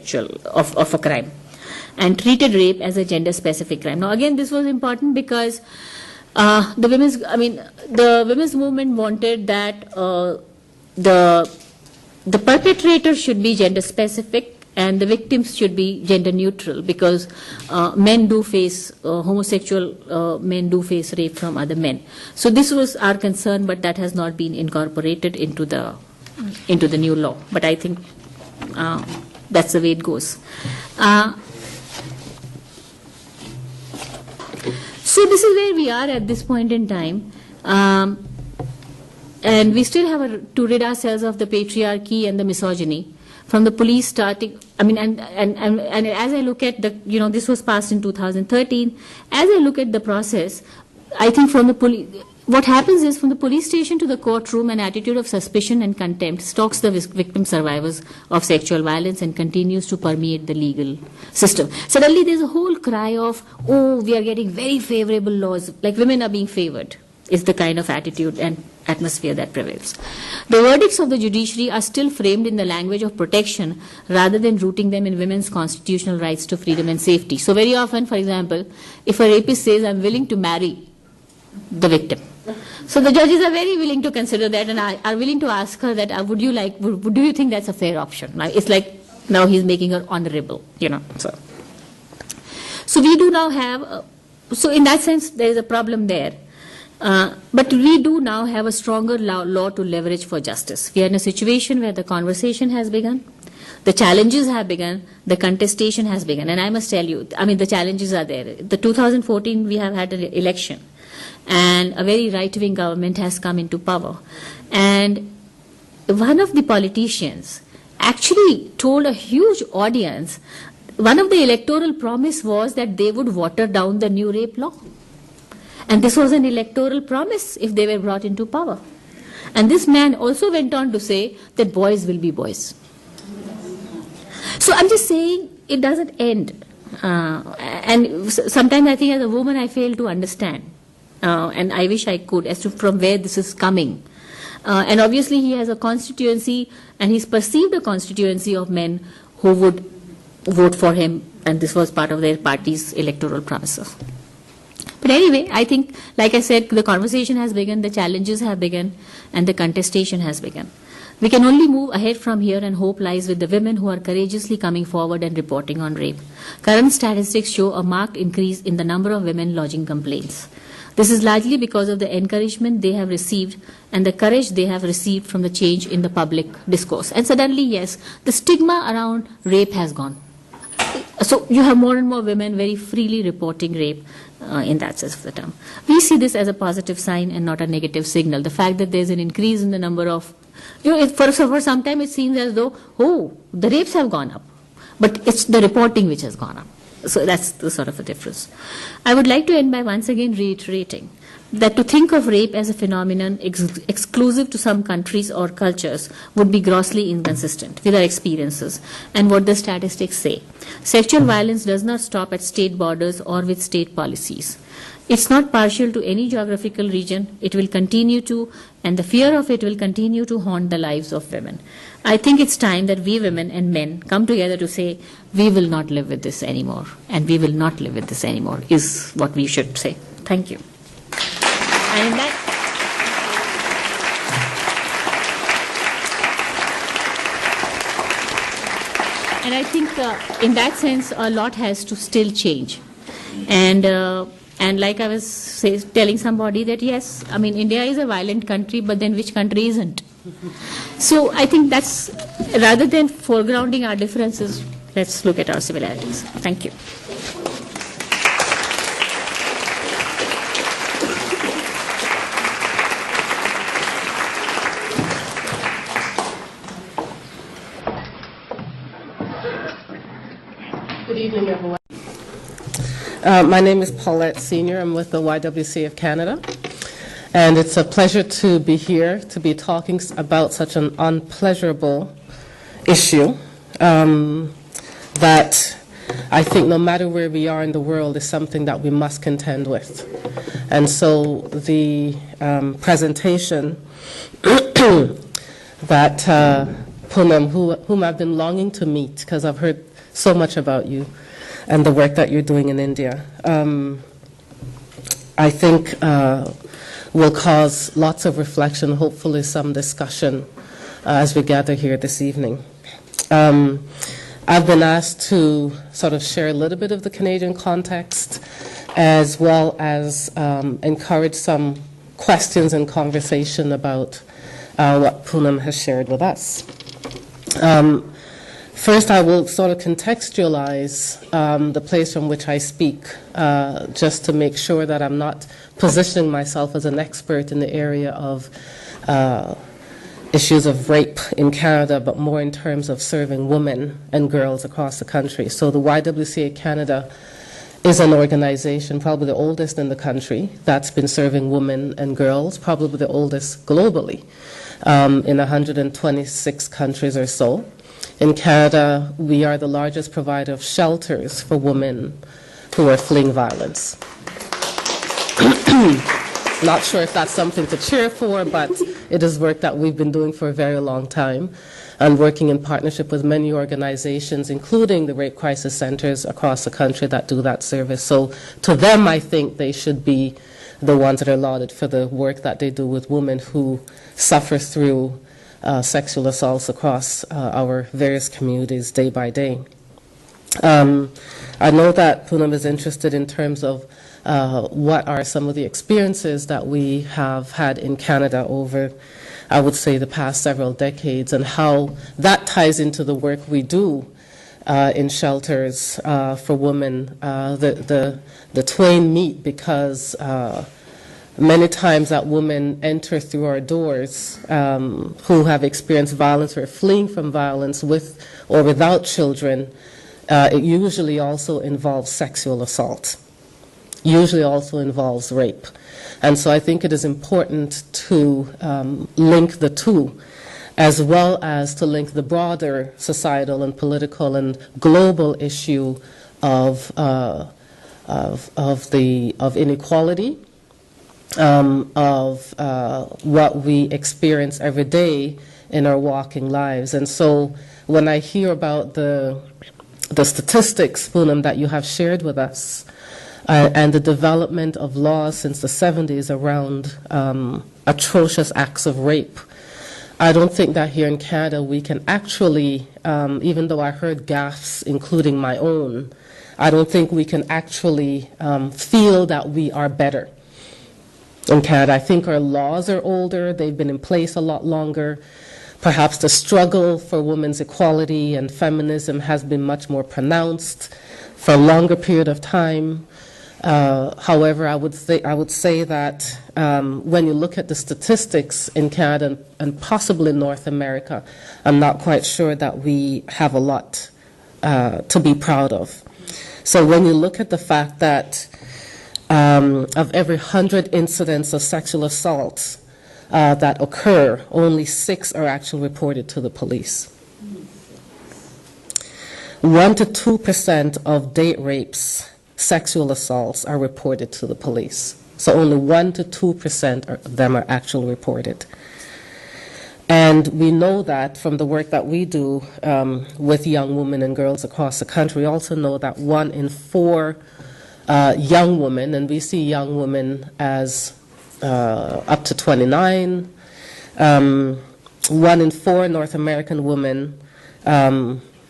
crime, and treated rape as a gender-specific crime. Now, again, this was important because the women's movement wanted that the perpetrator should be gender specific and the victims should be gender neutral, because men do face homosexual men do face rape from other men. So this was our concern, but that has not been incorporated into the new law. But I think that's the way it goes. So this is where we are at this point in time, and we still have to rid ourselves of the patriarchy and the misogyny from the police starting. I mean, and as I look at this was passed in 2013. As I look at the process, I think from the police, what happens is from the police station to the courtroom, an attitude of suspicion and contempt stalks the victim survivors of sexual violence and continues to permeate the legal system. Suddenly there's a whole cry of, oh, we are getting very favorable laws, like women are being favored, is the kind of attitude and atmosphere that prevails. The verdicts of the judiciary are still framed in the language of protection rather than rooting them in women's constitutional rights to freedom and safety. So very often, for example, if a rapist says, I'm willing to marry the victim, so the judges are very willing to consider that and are willing to ask her that, do you think that's a fair option? Now, it's like, now he's making her honorable, So we do now have, so in that sense, there is a problem there. But we do now have a stronger law to leverage for justice. We are in a situation where the conversation has begun, the challenges have begun, the contestation has begun. And I must tell you, the challenges are there. The 2014, we have had an election, and a very right-wing government has come into power. And one of the politicians actually told a huge audience, one of the electoral promise was that they would water down the new rape law. And this was an electoral promise if they were brought into power. And this man also went on to say that boys will be boys. So I'm just saying it doesn't end. And sometimes I think as a woman I fail to understand and I wish I could, as to from where this is coming. And obviously he has a constituency, and he's perceived a constituency of men who would vote for him, and this was part of their party's electoral promises. But anyway, I think, like I said, the conversation has begun, the challenges have begun, and the contestation has begun. We can only move ahead from here, and hope lies with the women who are courageously coming forward and reporting on rape. Current statistics show a marked increase in the number of women lodging complaints. This is largely because of the encouragement they have received and the courage they have received from the change in the public discourse. And suddenly, yes, the stigma around rape has gone. So you have more and more women very freely reporting rape in that sense of the term. We see this as a positive sign and not a negative signal. The fact that there's an increase in the number of, for some time it seems as though, oh, the rapes have gone up. But it's the reporting which has gone up. So that's the sort of a difference. I would like to end by once again reiterating that to think of rape as a phenomenon exclusive to some countries or cultures would be grossly inconsistent with our experiences and what the statistics say. Sexual violence does not stop at state borders or with state policies. It's not partial to any geographical region. It will continue to, and the fear of it will continue to haunt the lives of women. I think it's time that we women and men come together to say, we will not live with this anymore, and we will not live with this anymore, is what we should say. Thank you. And in that, and I think in that sense, a lot has to still change. And like I was telling somebody that yes, I mean, India is a violent country, but then which country isn't? So I think that's, rather than foregrounding our differences, let's look at our similarities. Thank you. Good evening, everyone. My name is Paulette Senior. I'm with the YWCA of Canada. And it's a pleasure to be here to be talking about such an unpleasurable issue that I think no matter where we are in the world is something that we must contend with. And so the presentation that Poonam, whom I've been longing to meet because I've heard so much about you and the work that you're doing in India, I think will cause lots of reflection, hopefully some discussion as we gather here this evening. I've been asked to sort of share a little bit of the Canadian context as well as encourage some questions and conversation about what Poonam has shared with us. First, I will sort of contextualize the place from which I speak, just to make sure that I'm not positioning myself as an expert in the area of issues of rape in Canada, but more in terms of serving women and girls across the country. So the YWCA Canada is an organization, probably the oldest in the country, that's been serving women and girls, probably the oldest globally, in 126 countries or so. In Canada, we are the largest provider of shelters for women who are fleeing violence. Not sure if that's something to cheer for, but it is work that we've been doing for a very long time and working in partnership with many organizations, including the rape crisis centers across the country that do that service. So to them, I think they should be the ones that are lauded for the work that they do with women who suffer through sexual assaults across our various communities day by day. I know that Poonam is interested in terms of what are some of the experiences that we have had in Canada over, I would say, the past several decades, and how that ties into the work we do in shelters for women. The twain meet because many times that women enter through our doors who have experienced violence or are fleeing from violence with or without children. It usually also involves sexual assault, usually also involves rape. And so I think it is important to link the two, as well as to link the broader societal and political and global issue of inequality of what we experience every day in our walking lives. And so when I hear about the statistics, Poonam, that you have shared with us, and the development of laws since the 70s around atrocious acts of rape, I don't think that here in Canada we can actually, even though I heard gaffes, including my own, I don't think we can actually feel that we are better in Canada. I think our laws are older, they've been in place a lot longer. Perhaps the struggle for women's equality and feminism has been much more pronounced for a longer period of time. However, I would say that when you look at the statistics in Canada and possibly North America, I'm not quite sure that we have a lot to be proud of. So when you look at the fact that of every 100 incidents of sexual assault that occur, only 6 are actually reported to the police. 1 to 2% of date rapes, sexual assaults, are reported to the police. So only 1 to 2% of them are actually reported. And we know that from the work that we do with young women and girls across the country. We also know that 1 in 4 young women, and we see young women as up to 29, 1 in 4 North American women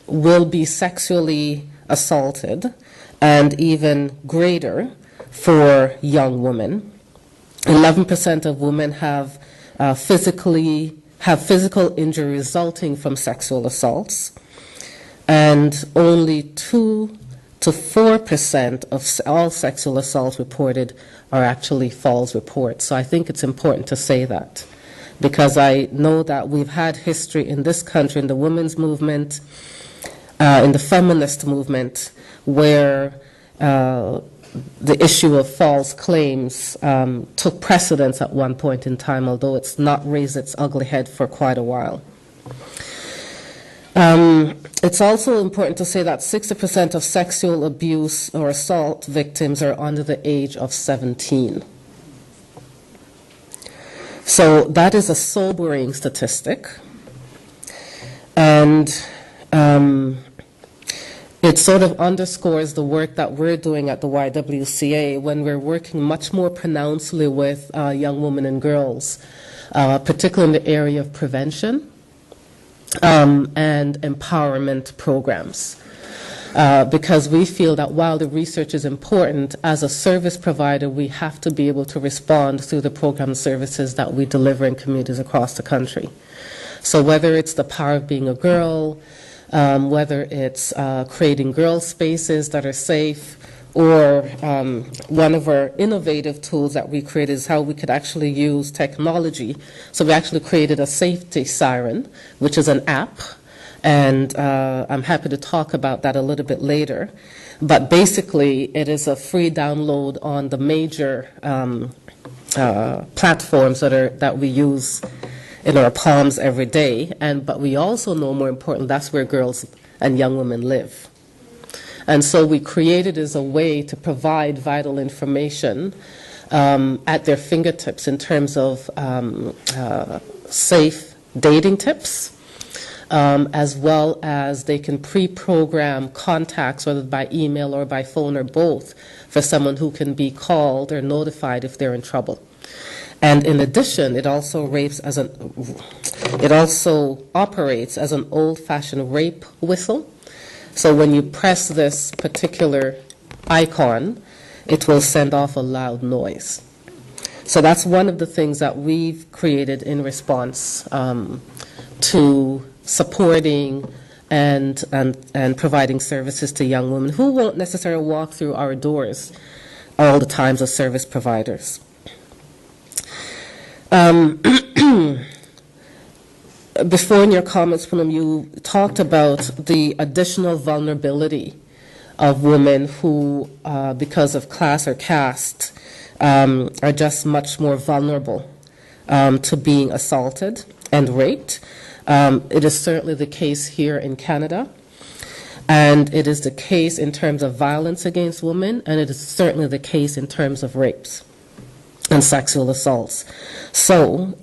will be sexually assaulted, and even greater for young women. 11% of women have physical injury resulting from sexual assaults, and only 2 to 4% of all sexual assaults reported are actually false reports. So I think it's important to say that, because I know that we've had history in this country, in the women's movement, in the feminist movement, where the issue of false claims took precedence at one point in time, although it's not raised its ugly head for quite a while. It's also important to say that 60% of sexual abuse or assault victims are under the age of 17. So that is a sobering statistic. And it sort of underscores the work that we're doing at the YWCA when we're working much more pronouncedly with young women and girls, particularly in the area of prevention and empowerment programs. Because we feel that while the research is important, as a service provider, we have to be able to respond through the program services that we deliver in communities across the country. So whether it's the power of being a girl, whether it's creating girl spaces that are safe, or one of our innovative tools that we created is how we could actually use technology. So we actually created a safety siren, which is an app, and I'm happy to talk about that a little bit later. But basically, it is a free download on the major platforms that we use in our palms every day. But we also know, more important, that's where girls and young women live. And so we created as a way to provide vital information at their fingertips in terms of safe dating tips, as well as they can pre-program contacts, whether by email or by phone or both, for someone who can be called or notified if they're in trouble. And in addition, it also operates as an old-fashioned rape whistle. So when you press this particular icon, it will send off a loud noise. So that's one of the things that we've created in response to supporting and providing services to young women who won't necessarily walk through our doors all the times as service providers. Before in your comments, Poonam, you talked about the additional vulnerability of women who, because of class or caste, are just much more vulnerable to being assaulted and raped. It is certainly the case here in Canada, and it is the case in terms of violence against women, and it is certainly the case in terms of rapes. and sexual assaults. So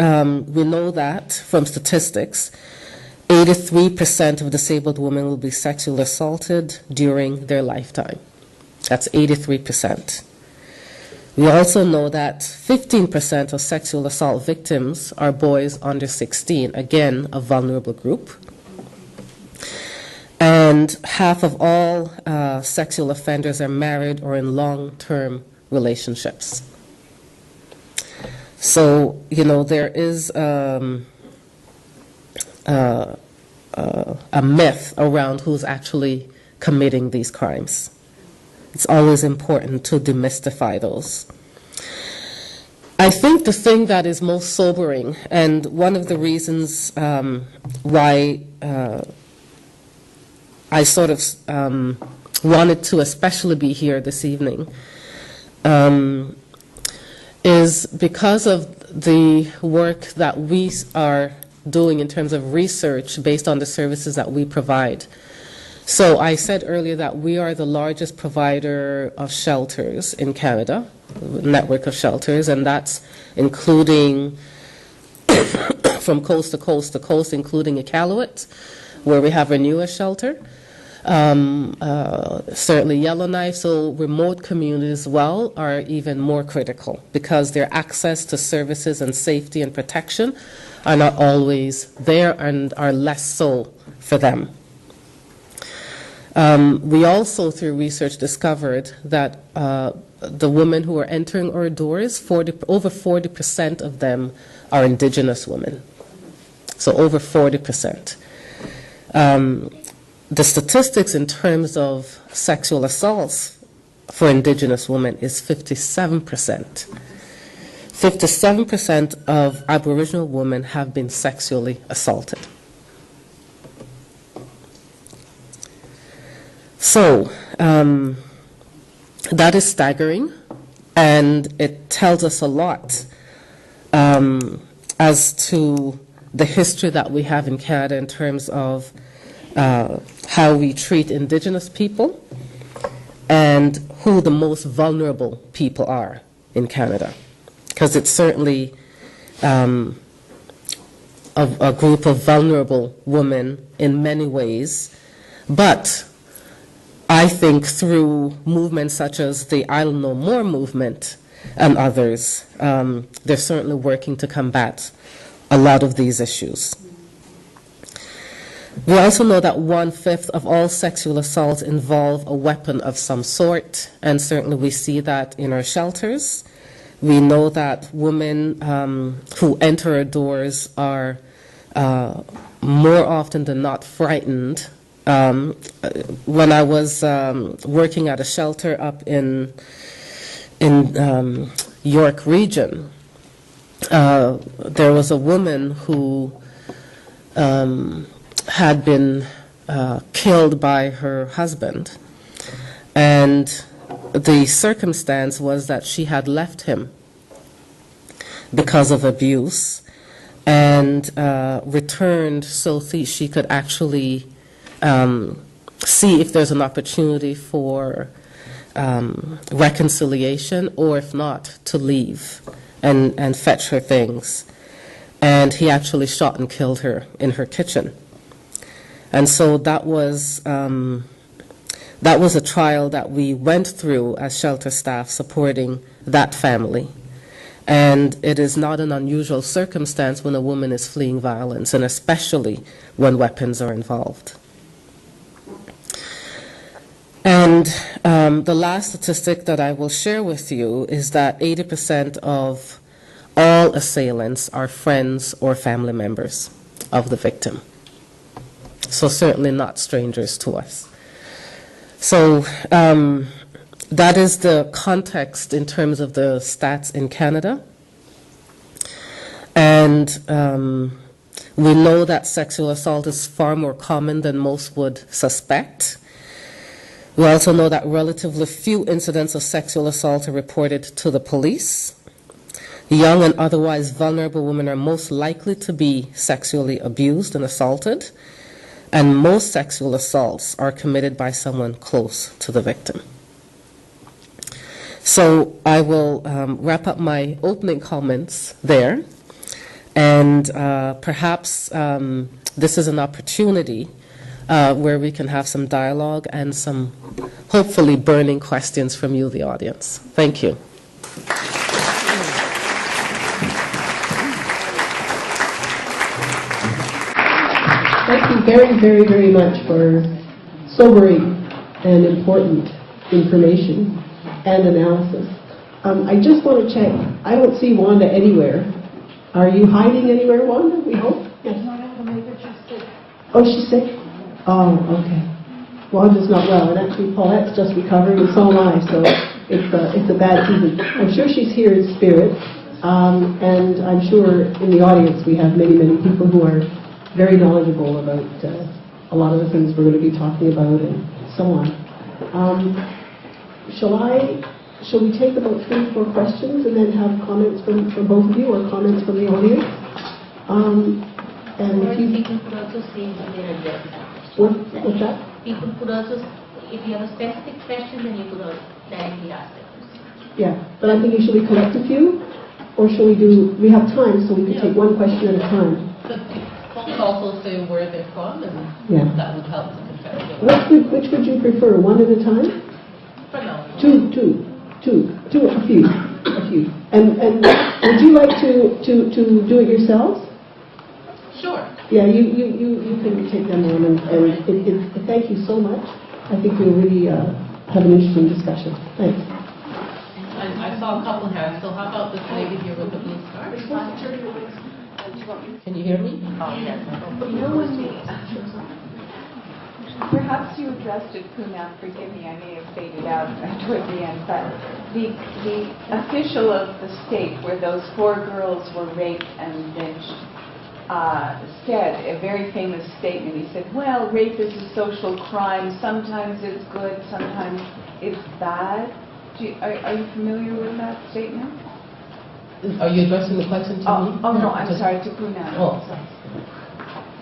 we know that from statistics, 83% of disabled women will be sexually assaulted during their lifetime. That's 83%. We also know that 15% of sexual assault victims are boys under 16, again, a vulnerable group. And half of all sexual offenders are married or in long-term relationships. So, you know, there is a myth around who's actually committing these crimes. It's always important to demystify those. I think the thing that is most sobering, and one of the reasons why I sort of wanted to especially be here this evening, is because of the work that we are doing in terms of research based on the services that we provide. So I said earlier that we are the largest provider of shelters in Canada, a network of shelters, and that's including from coast to coast to coast, including Iqaluit, where we have our newest shelter. Certainly Yellowknife, so remote communities as well are even more critical because their access to services and safety and protection are not always there and are less so for them. We also, through research, discovered that the women who are entering our doors, over 40% of them are Indigenous women. So over 40%. The statistics in terms of sexual assaults for Indigenous women is 57%. 57% of Aboriginal women have been sexually assaulted. So that is staggering, and it tells us a lot as to the history that we have in Canada in terms of how we treat Indigenous people and who the most vulnerable people are in Canada. Because it's certainly a group of vulnerable women in many ways, but I think through movements such as the I'll No More movement and others, they're certainly working to combat a lot of these issues. We also know that 1/5 of all sexual assaults involve a weapon of some sort, and certainly we see that in our shelters. We know that women who enter our doors are more often than not frightened. When I was working at a shelter up in York region, there was a woman who had been killed by her husband, and the circumstance was that she had left him because of abuse and returned so she could actually see if there's an opportunity for reconciliation, or if not, to leave and fetch her things. And he actually shot and killed her in her kitchen. And so that was a trial that we went through as shelter staff supporting that family. And it is not an unusual circumstance when a woman is fleeing violence, and especially when weapons are involved. And the last statistic that I will share with you is that 80% of all assailants are friends or family members of the victim. So certainly not strangers to us. So that is the context in terms of the stats in Canada. And we know that sexual assault is far more common than most would suspect. We also know that relatively few incidents of sexual assault are reported to the police. Young and otherwise vulnerable women are most likely to be sexually abused and assaulted, and most sexual assaults are committed by someone close to the victim. So I will wrap up my opening comments there, and perhaps this is an opportunity where we can have some dialogue and some hopefully burning questions from you, the audience. Thank you. Thank you very, very, very much for sobering and important information and analysis. I just want to check. I don't see Wanda anywhere. Are you hiding anywhere, Wanda? We hope. Yes. Oh, she's sick? Oh, okay. Wanda's not well, and actually Paulette's just recovering, and so am I, so it's a bad season. I'm sure she's here in spirit, and I'm sure in the audience we have many, many people who are very knowledgeable about a lot of the things we're going to be talking about and so on. Shall we take about 3 or 4 questions and then have comments from both of you or comments from the audience? And if you people could also say their address. what's that? People could also, if you have a specific question, then you could also directly ask the question. Yeah, but I'm thinking, should we collect a few, or shall we have time so we can take one question at a time? Could also say where they're from, and that would help the confederate. Which would you prefer, one at a time? For now. Two, a few. And would you like to do it yourselves? Sure. Yeah, you can take them on, and thank you so much. I think we'll really have an interesting discussion. Thanks. I saw a couple here, so how about this lady here with the blue scarf? Can you hear me? Oh, yes. Perhaps you addressed it, Poonam, forgive me, I may have faded out toward the end, but the official of the state where those 4 girls were raped and lynched said a very famous statement. He said, well, rape is a social crime, sometimes it's good, sometimes it's bad. Are you familiar with that statement? Are you addressing the question to me? Oh, no, I'm sorry, to Poonam. Oh.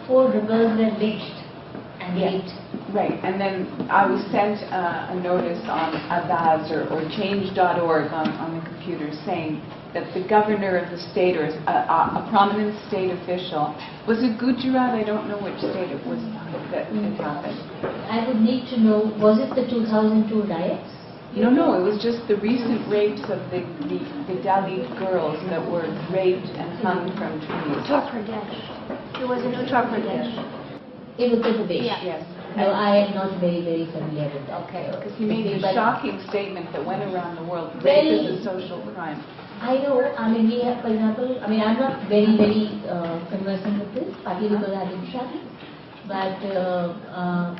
4 rebels were lynched and raped. Right, and then I was sent a notice on Avaz or change.org on the computer saying that the governor of the state, or a prominent state official, was it Gujarat? I don't know which state it was that it happened. I would need to know, was it the 2002 riots? No, it was just the recent rapes of the Dalit girls that were raped and hung from trees. Uttar Pradesh. It was in Uttar Pradesh. In Uttar Pradesh? Yeah. Yes. No, I am not very, very familiar with that. Okay, because he made a shocking statement that went around the world. Well, Rape is a social crime. I know, we have, for example, I'm not very, very conversant with this, partly because I've been traveling. But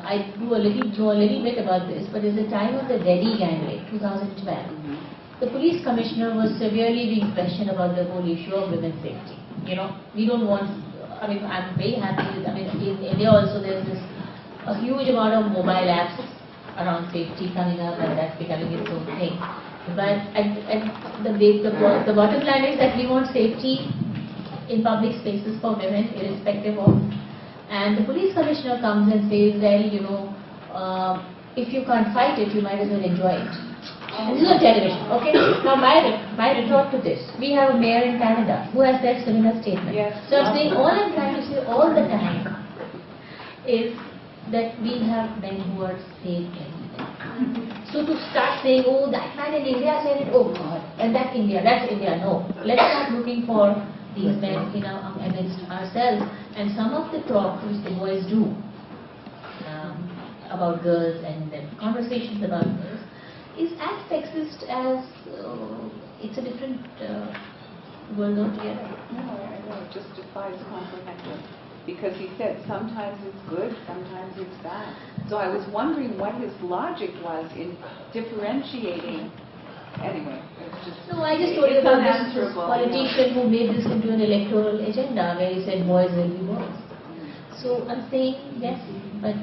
I know a little bit about this. But at the time of the Delhi gang rape, 2012, the police commissioner was severely being questioned about the whole issue of women's safety. We don't want, I'm very happy with, in India also there's a huge amount of mobile apps around safety coming up, and that's becoming its own thing. But the bottom line is that we want safety in public spaces for women, irrespective of. And the police commissioner comes and says, well, if you can't fight it, you might as well enjoy it. And this is on television, okay? Now, my retort to this, we have a mayor in Canada who has that similar statement. Yes. So I'm saying, all I'm trying to say all the time is that we have men who are safe everywhere. So to start saying, oh, that man in India said it, oh God, and that's India, no. Let's start looking for these men amidst ourselves, and some of the talk which the boys do about girls and the conversations about girls is as sexist as it's a different world altogether. No, I know, it just defies comprehension. Because he said sometimes it's good, sometimes it's bad. So I was wondering what his logic was in differentiating. Anyway, it's just... No, I just told you about this politician who made this into an electoral agenda where he said boys will be boys. So I'm saying yes, but...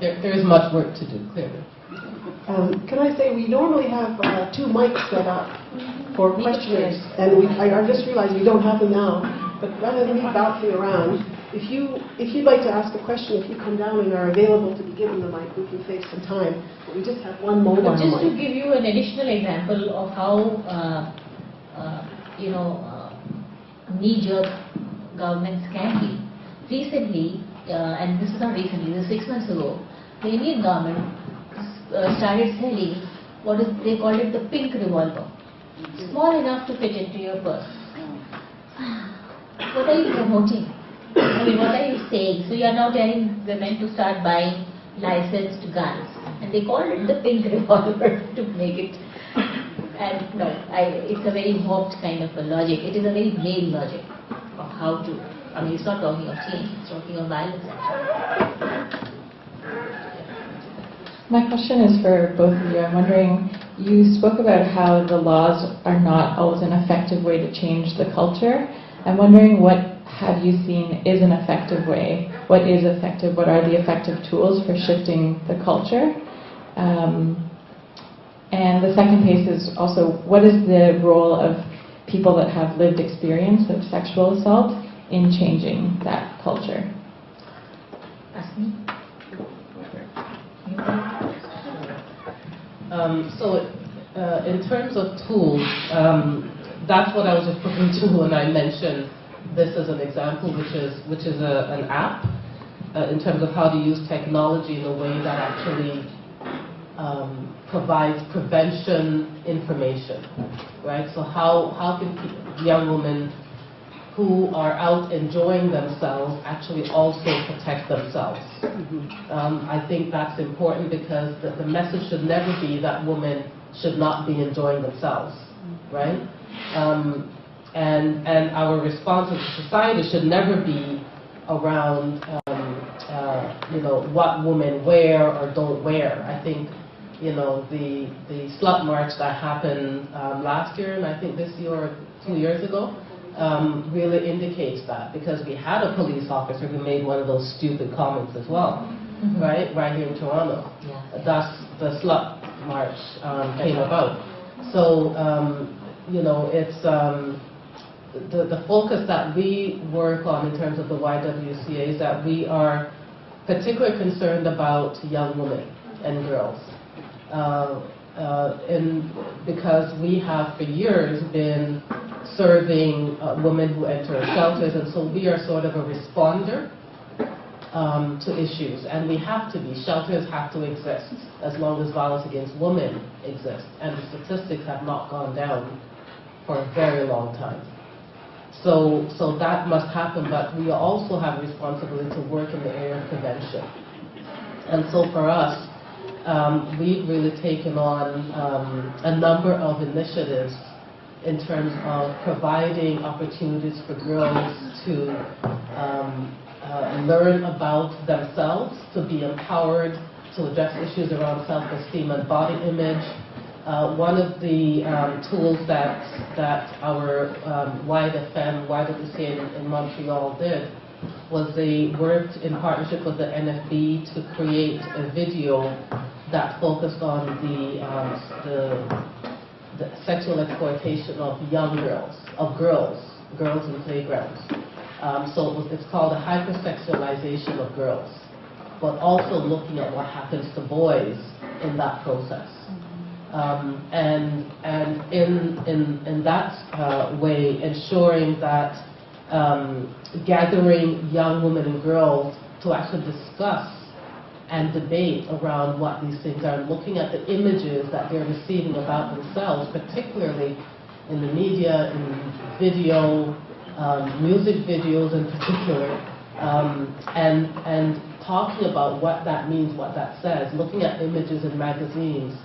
There is much work to do, clearly. Can I say, we normally have 2 mics set up for questioners, and I just realized we don't have them now. But rather than me bouncing around, if you'd like to ask a question, if you come down and are available to be given the mic, we can save some time. But we just have one mobile But just to mic. give you an additional example of how, knee-jerk governments can be. Recently, and this is not recently, this is 6 months ago, the Indian government started selling they called it the pink revolver. Small enough to fit into your purse. What are you promoting? I mean, what are you saying? So you are now telling women to start buying licensed guns. And they called it the pink revolver to make it. And no, it's a very warped kind of a logic. It is a very male logic of how to, I mean, it's not talking of change, it's talking of violence actually. My question is for both of you. I'm wondering, you spoke about how the laws are not always an effective way to change the culture. I'm wondering, what have you seen is an effective way? What is effective? What are the effective tools for shifting the culture? And the second piece is also, what is the role of people that have lived experience of sexual assault in changing that culture? Ask me. In terms of tools, that's what I was referring to when I mentioned this as an example, which is an app in terms of how to use technology in a way that actually provides prevention information, right? So how can young women who are out enjoying themselves actually also protect themselves? I think that's important, because the message should never be that women should not be enjoying themselves, right? And our response as a society should never be around what women wear or don't wear. I think the slut march that happened last year, and I think this year or 2 years ago, really indicates that, because we had a police officer who made one of those stupid comments as well, right here in Toronto. Yeah. Thus the slut march came about. So it's the focus that we work on in terms of the YWCA is that we are particularly concerned about young women and girls. Because we have for years been serving women who enter shelters, and so we are sort of a responder to issues, and we have to be. Shelters have to exist as long as violence against women exists, and the statistics have not gone down for a very long time. So that must happen, but we also have a responsibility to work in the area of prevention. And so for us, we've really taken on a number of initiatives in terms of providing opportunities for girls to learn about themselves, to be empowered, to address issues around self-esteem and body image. One of the tools that our YWCA in Montreal did was they worked in partnership with the NFB to create a video that focused on the sexual exploitation of young girls, girls in playgrounds. So it's called a hypersexualization of girls, but also looking at what happens to boys in that process. And in that way, ensuring that gathering young women and girls to actually discuss and debate around what these things are, and looking at the images that they're receiving about themselves, particularly in the media, in video, music videos in particular, and talking about what that means, what that says, looking at images in magazines.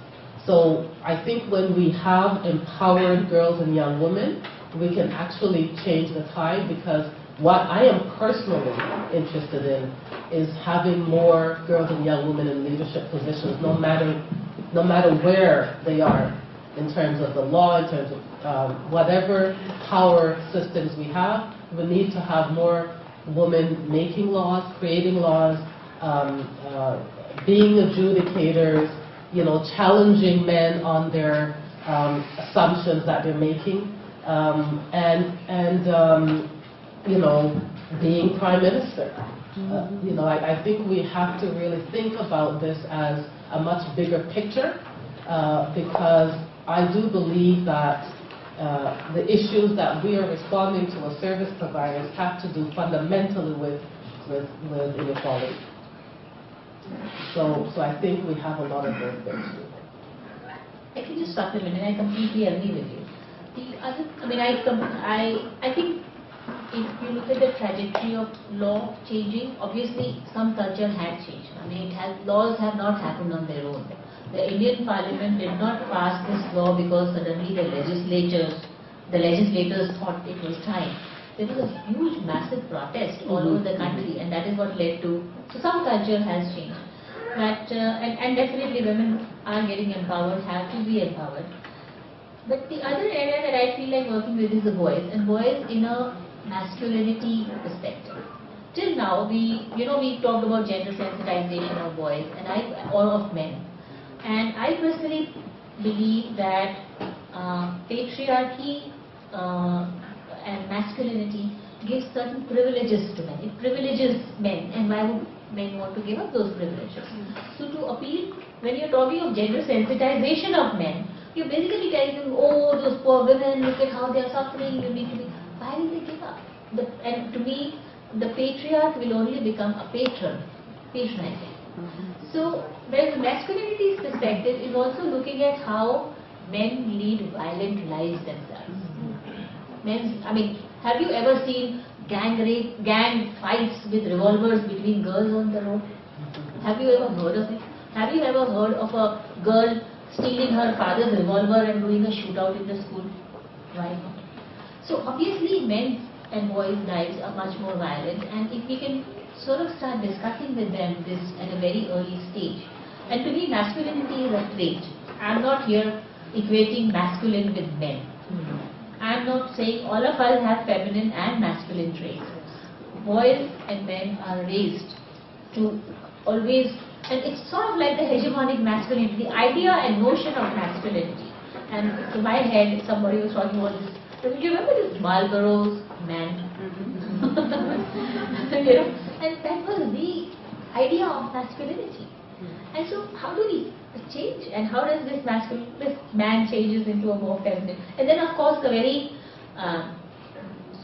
So I think when we have empowered girls and young women, we can actually change the tide, because what I am personally interested in is having more girls and young women in leadership positions, no matter where they are, in terms of the law, in terms of whatever power systems we have. We need to have more women making laws, creating laws, being adjudicators, challenging men on their assumptions that they're making, being Prime Minister. You know, I think we have to really think about this as a much bigger picture, because I do believe that the issues that we are responding to as service providers have to do fundamentally with inequality. So I think we have a lot of work there to do. I can just supplement, and I completely agree with you. The other, I mean, I think if you look at the trajectory of law changing, obviously some culture had changed. I mean, laws have not happened on their own. The Indian Parliament did not pass this law because suddenly the legislators thought it was time. There was a huge, massive protest all over the country, and that is what led to. So some culture has changed, but and definitely women are getting empowered, have to be empowered. But the other area that I feel like working with is the boys, and boys in a masculinity perspective. Till now, we talked about gender sensitization of boys or of men, and I personally believe that patriarchy and masculinity gives certain privileges to men. It privileges men, and why would men want to give up those privileges? So to appeal, when you're talking of gender sensitization of men, you're basically telling them, oh, those poor women, look at how they're suffering, you need to be. Why will they give up? And to me, the patriarch will only become a patronizing. So, whereas the masculinity's perspective is also looking at how men lead violent lives themselves. Have you ever seen gang fights with revolvers between girls on the road? Have you ever heard of it? Have you ever heard of a girl stealing her father's revolver and doing a shootout in the school? Why not? So obviously men's and boys' lives are much more violent, and if we can sort of start discussing with them this at a very early stage. And to me, masculinity is a trait. I'm not here equating masculine with men. I'm not saying all of us have feminine and masculine traits. Boys and men are raised to always, and it's sort of like the hegemonic masculinity, the idea and notion of masculinity. And in my head, somebody was talking about this. Do you remember this Marlboro's man? And that was the idea of masculinity. And so, how do we change? And how does this man changes into a more feminine? And then, of course, the very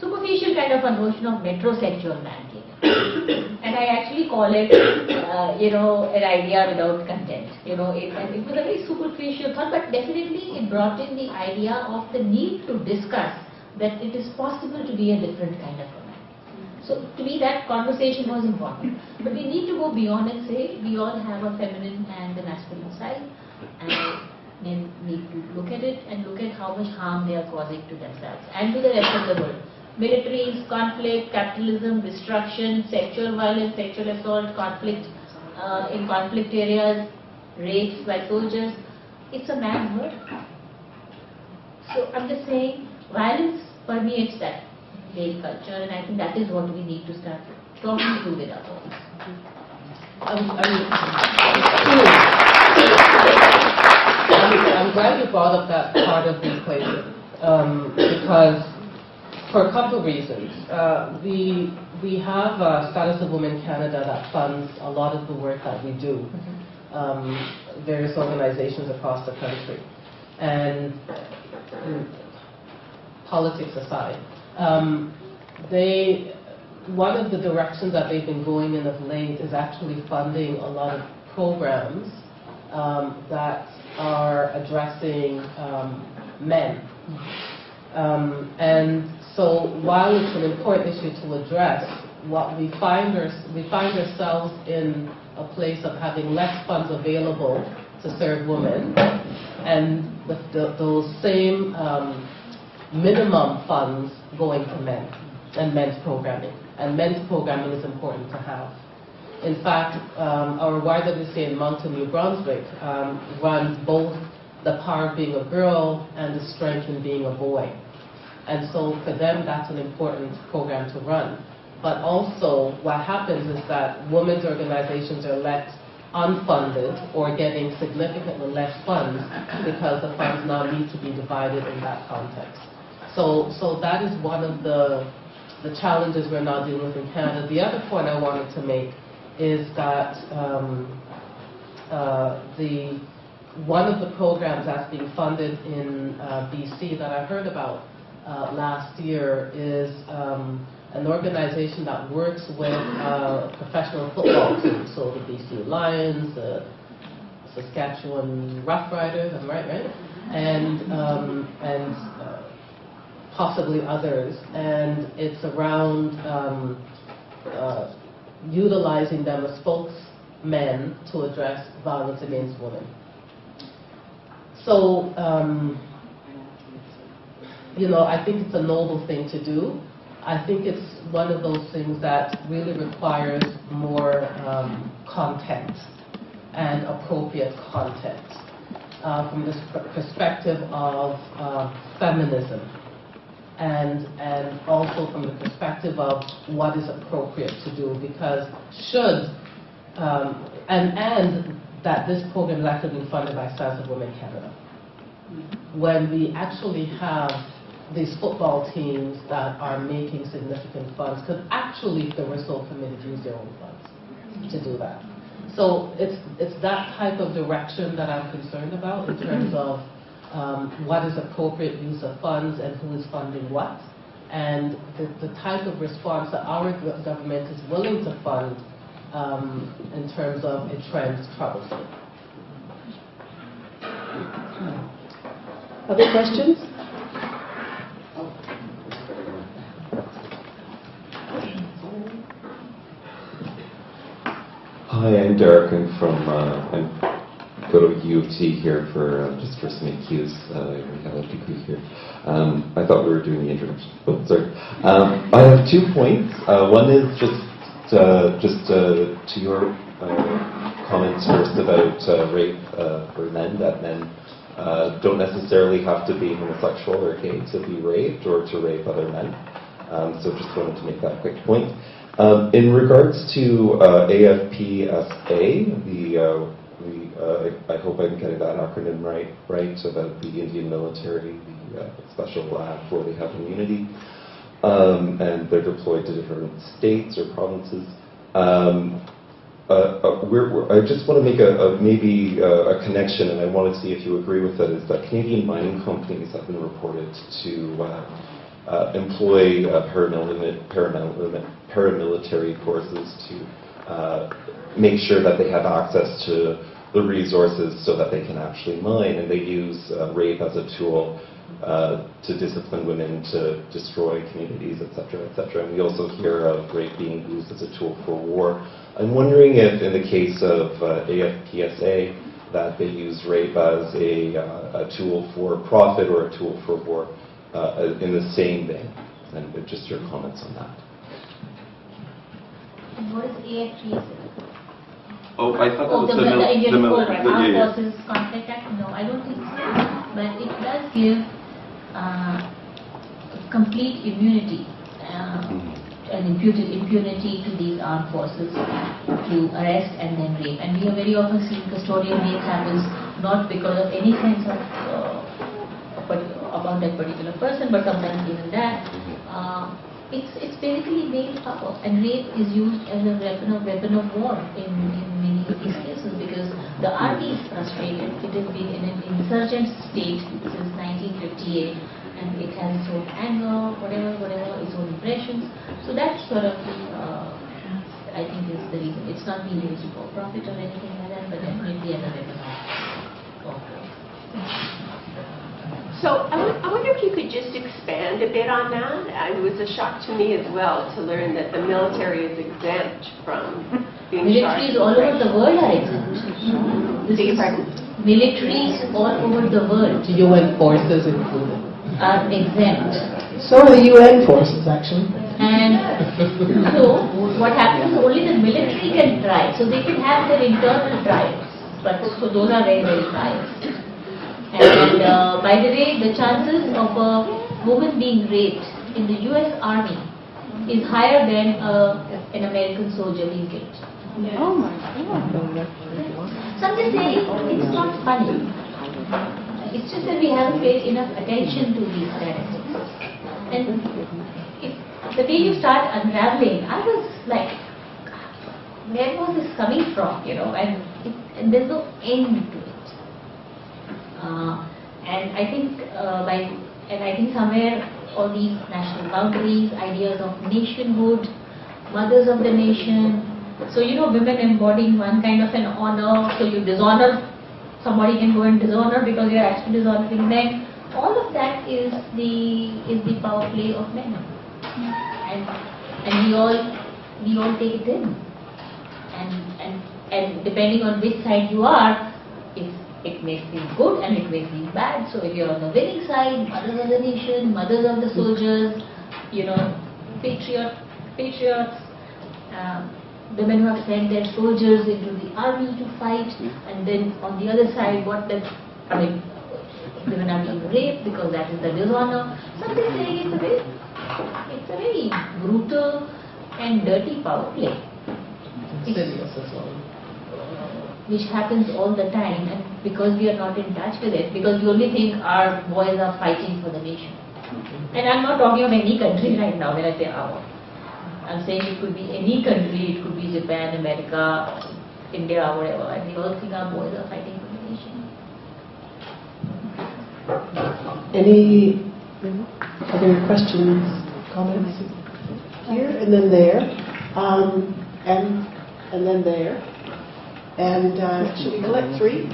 superficial kind of a notion of metrosexual man came. And I actually call it, an idea without content. It was a very superficial thought, but definitely it brought in the idea of the need to discuss that it is possible to be a different kind of a man. So to me that conversation was important. But we need to go beyond and say we all have a feminine and a masculine side, and men need to look at it and look at how much harm they are causing to themselves and to the rest of the world. Militaries, conflict, capitalism, destruction, sexual violence, sexual assault, conflict in conflict areas, rapes by soldiers. It's a man's world. So I'm just saying violence permeates that male culture, and I think that is what we need to start talking through with our boys. I'm glad you brought up that part of the equation, because for a couple of reasons. We have Status of Women Canada that funds a lot of the work that we do, various organizations across the country. And politics aside, one of the directions that they've been going in of late is actually funding a lot of programs that are addressing men. And so while it's an important issue to address, what we find ourselves in a place of having less funds available to serve women, and with those same minimum funds going to men and men's programming. And men's programming is important to have. In fact, our YWCA in Moncton, New Brunswick runs both the power of being a girl and the strength in being a boy. And so for them, that's an important program to run. But also, what happens is that women's organizations are left unfunded or getting significantly less funds because the funds now need to be divided in that context. So that is one of the the challenges we're now dealing with in Canada. The other point I wanted to make is that one of the programs that's being funded in BC that I heard about last year is an organization that works with professional football teams, so the BC Lions, the Saskatchewan Roughriders, I'm right? And possibly others. And it's around utilizing them as spokesmen to address violence against women. So, I think it's a noble thing to do. I think it's one of those things that really requires more content and appropriate content from this perspective of feminism and also from the perspective of what is appropriate to do, because and that this program is actually being funded by Sons of Women Canada. When we actually have these football teams that are making significant funds, could actually, if they were so committed, use their own funds to do that. So it's that type of direction that I'm concerned about in terms of what is appropriate use of funds and who is funding what, and the type of response that our government is willing to fund in terms of a trend troublesome. Other questions? Hi, I'm Derek. I'm from go to U of T here for just for some AQs. We have a degree here. I thought we were doing the introduction. Oh, sorry. I have 2 points. One is just to your comments first about rape for men, that men don't necessarily have to be homosexual or gay to be raped or to rape other men. So just wanted to make that quick point. In regards to AFPSA, I hope I'm getting that acronym right, about the Indian military, the special lab where they have immunity, and they're deployed to different states or provinces. I just want to make maybe a connection, and I want to see if you agree with it, is that Canadian mining companies have been reported to employ paramilitary forces to make sure that they have access to the resources so that they can actually mine, and they use rape as a tool to discipline women, to destroy communities, etc., etc. And we also hear of rape being used as a tool for war. I'm wondering if, in the case of AFPSA, that they use rape as a tool for profit or a tool for war in the same vein, and just your comments on that. What is AFPSA? Oh, I thought that was the Indian program, Armed yeah. Forces Conflict Act? No, I don't think so. But it does give complete immunity and impunity to these armed forces to arrest and then rape. And we have very often seen custodial rape happens not because of any sense of about that particular person, but sometimes even that. It's basically male power, and rape is used as a weapon of war in many of these cases, because the army is frustrated. It has been in an insurgent state since 1958, and it has its own anger, whatever, its own impressions. So that sort of, I think, is the reason. It's not being used for profit or anything like that, but definitely as a weapon of war. So I wonder if you could just expand a bit on that. It was a shock to me as well to learn that the military is exempt from being charged. Militaries all over the world are exempt. Militaries all over the world UN forces included are exempt. So are the UN forces, actually. And so what happens is only the military can try. So they can have their internal trials, but so those are very, very trials. And by the way, the chances of a woman being raped in the US Army is higher than an American soldier being killed. Yeah. Oh my God. So I'm just saying, it's not funny. It's just that we haven't paid enough attention to these statistics. And if the day you start unraveling, I was like, where was this coming from, and there's no end to it. And I think somewhere all these national boundaries, ideas of nationhood, mothers of the nation, so women embodying one kind of an honor, so you dishonor, somebody can go and dishonor because you're actually dishonoring men. All of that is the power play of men. And we all take it in. And depending on which side you are, it may feel good and it may feel bad. So if you're on the winning side, mothers of the nation, mothers of the soldiers, patriots, women who have sent their soldiers into the army to fight, and then on the other side, women are being raped because that is the dishonor. So I'm saying it's a very brutal and dirty power play. Which happens all the time, and because we are not in touch with it, because we only think our boys are fighting for the nation. And I'm not talking of any country right now when I say our. I'm saying it could be any country, it could be Japan, America, India, whatever, and we all think our boys are fighting for the nation. Any other questions, comments? Here, and then there, and then there. And should we collect three?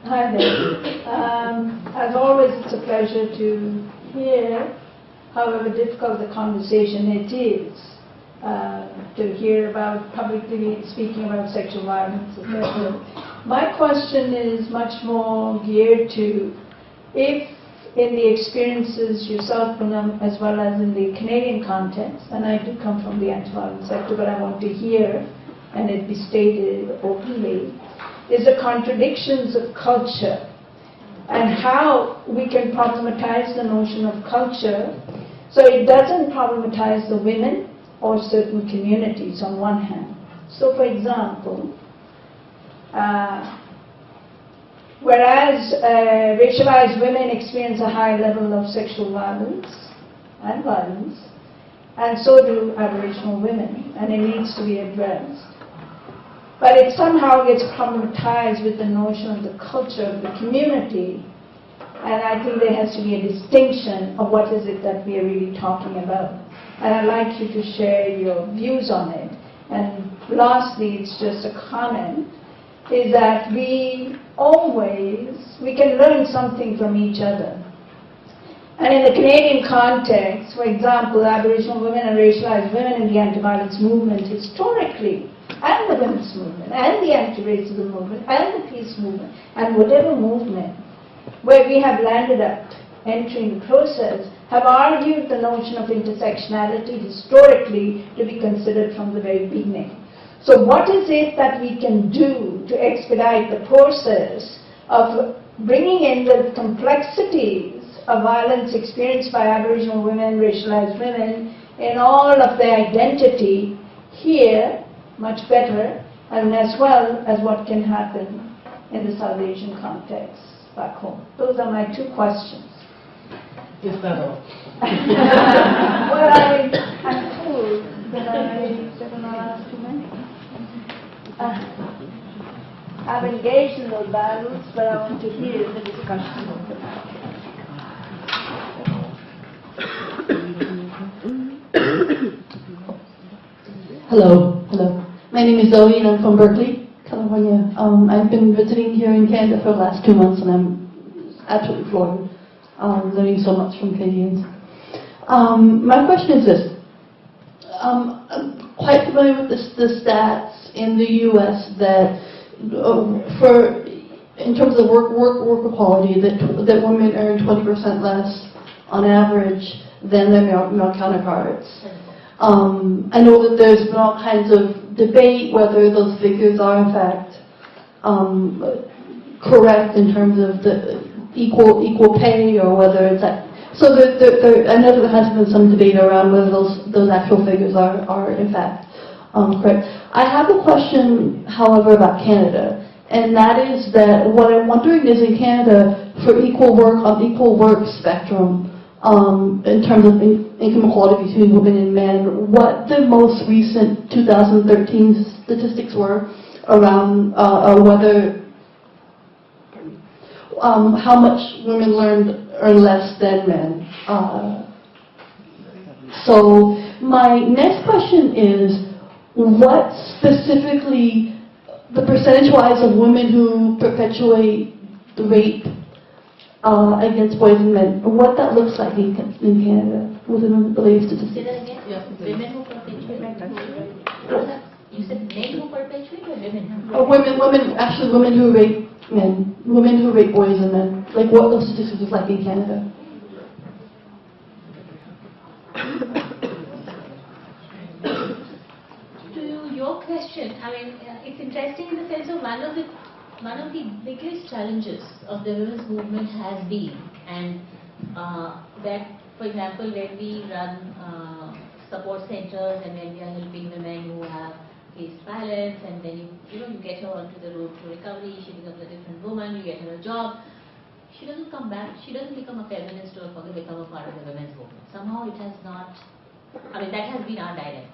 Hi there. As always, it's a pleasure to hear, however difficult the conversation it is, to hear about publicly speaking about sexual violence, etc. My question is much more geared to if in the experiences yourself, Poonam, as well as in the Canadian context, and I do come from the anti-violence sector, but I want to hear and it be stated openly, is the contradictions of culture and how we can problematize the notion of culture so it doesn't problematize the women or certain communities on one hand. So for example, whereas racialized women experience a high level of sexual violence, and so do Aboriginal women, and it needs to be addressed. But it somehow gets problematized with the notion of the culture of the community, and I think there has to be a distinction of what is it that we are really talking about. And I'd like you to share your views on it. And lastly, it's just a comment, is that we can learn something from each other. And in the Canadian context, for example, Aboriginal women and racialized women in the anti-violence movement historically, and the women's movement, and the anti-racism movement, and the peace movement, and whatever movement, where we have landed up entering the process, have argued the notion of intersectionality historically to be considered from the very beginning. So what is it that we can do to expedite the process of bringing in the complexities of violence experienced by Aboriginal women, racialized women, in all of their identity here, much better, and as well as what can happen in the South Asian context back home? Those are my two questions. Is that all? Well, I'm told that I better not ask too many. I've engaged in those battles, but I want to hear the discussion of the matter. Hello. My name is Zoe and I'm from Berkeley, California. I've been visiting here in Canada for the last 2 months and I'm absolutely floored. Learning so much from Canadians. My question is this. I'm quite familiar with the stats in the U.S. that in terms of work equality, that women earn 20% less on average than their male counterparts. I know that there's been all kinds of debate whether those figures are in fact correct in terms of the equal pay, or whether it's So I know that there has been some debate around whether those actual figures are in fact correct. I have a question, however, about Canada, and that is that what I'm wondering is in Canada, for equal work on equal work spectrum, in terms of income equality between women and men, what the most recent 2013 statistics were around whether how much women earn less than men. So my next question is, what specifically, the percentage-wise of women who perpetuate the rape against boys and men, what that looks like in Canada within the latest statistics? Say that again? Yeah. Women who perpetuate. You said men who perpetuate or women? Women who rape men, women who rape boys and men, like what those statistics look like in Canada. To your question, I mean, it's interesting in the sense of one of the biggest challenges of the women's movement has been, and that, for example, when we run support centers and when we are helping women who have faced violence, and then you get her onto the road to recovery, she becomes a different woman, you get her a job, she doesn't come back, she doesn't become a feminist or become a part of the women's movement. Somehow it has not, I mean, that has been our dilemma.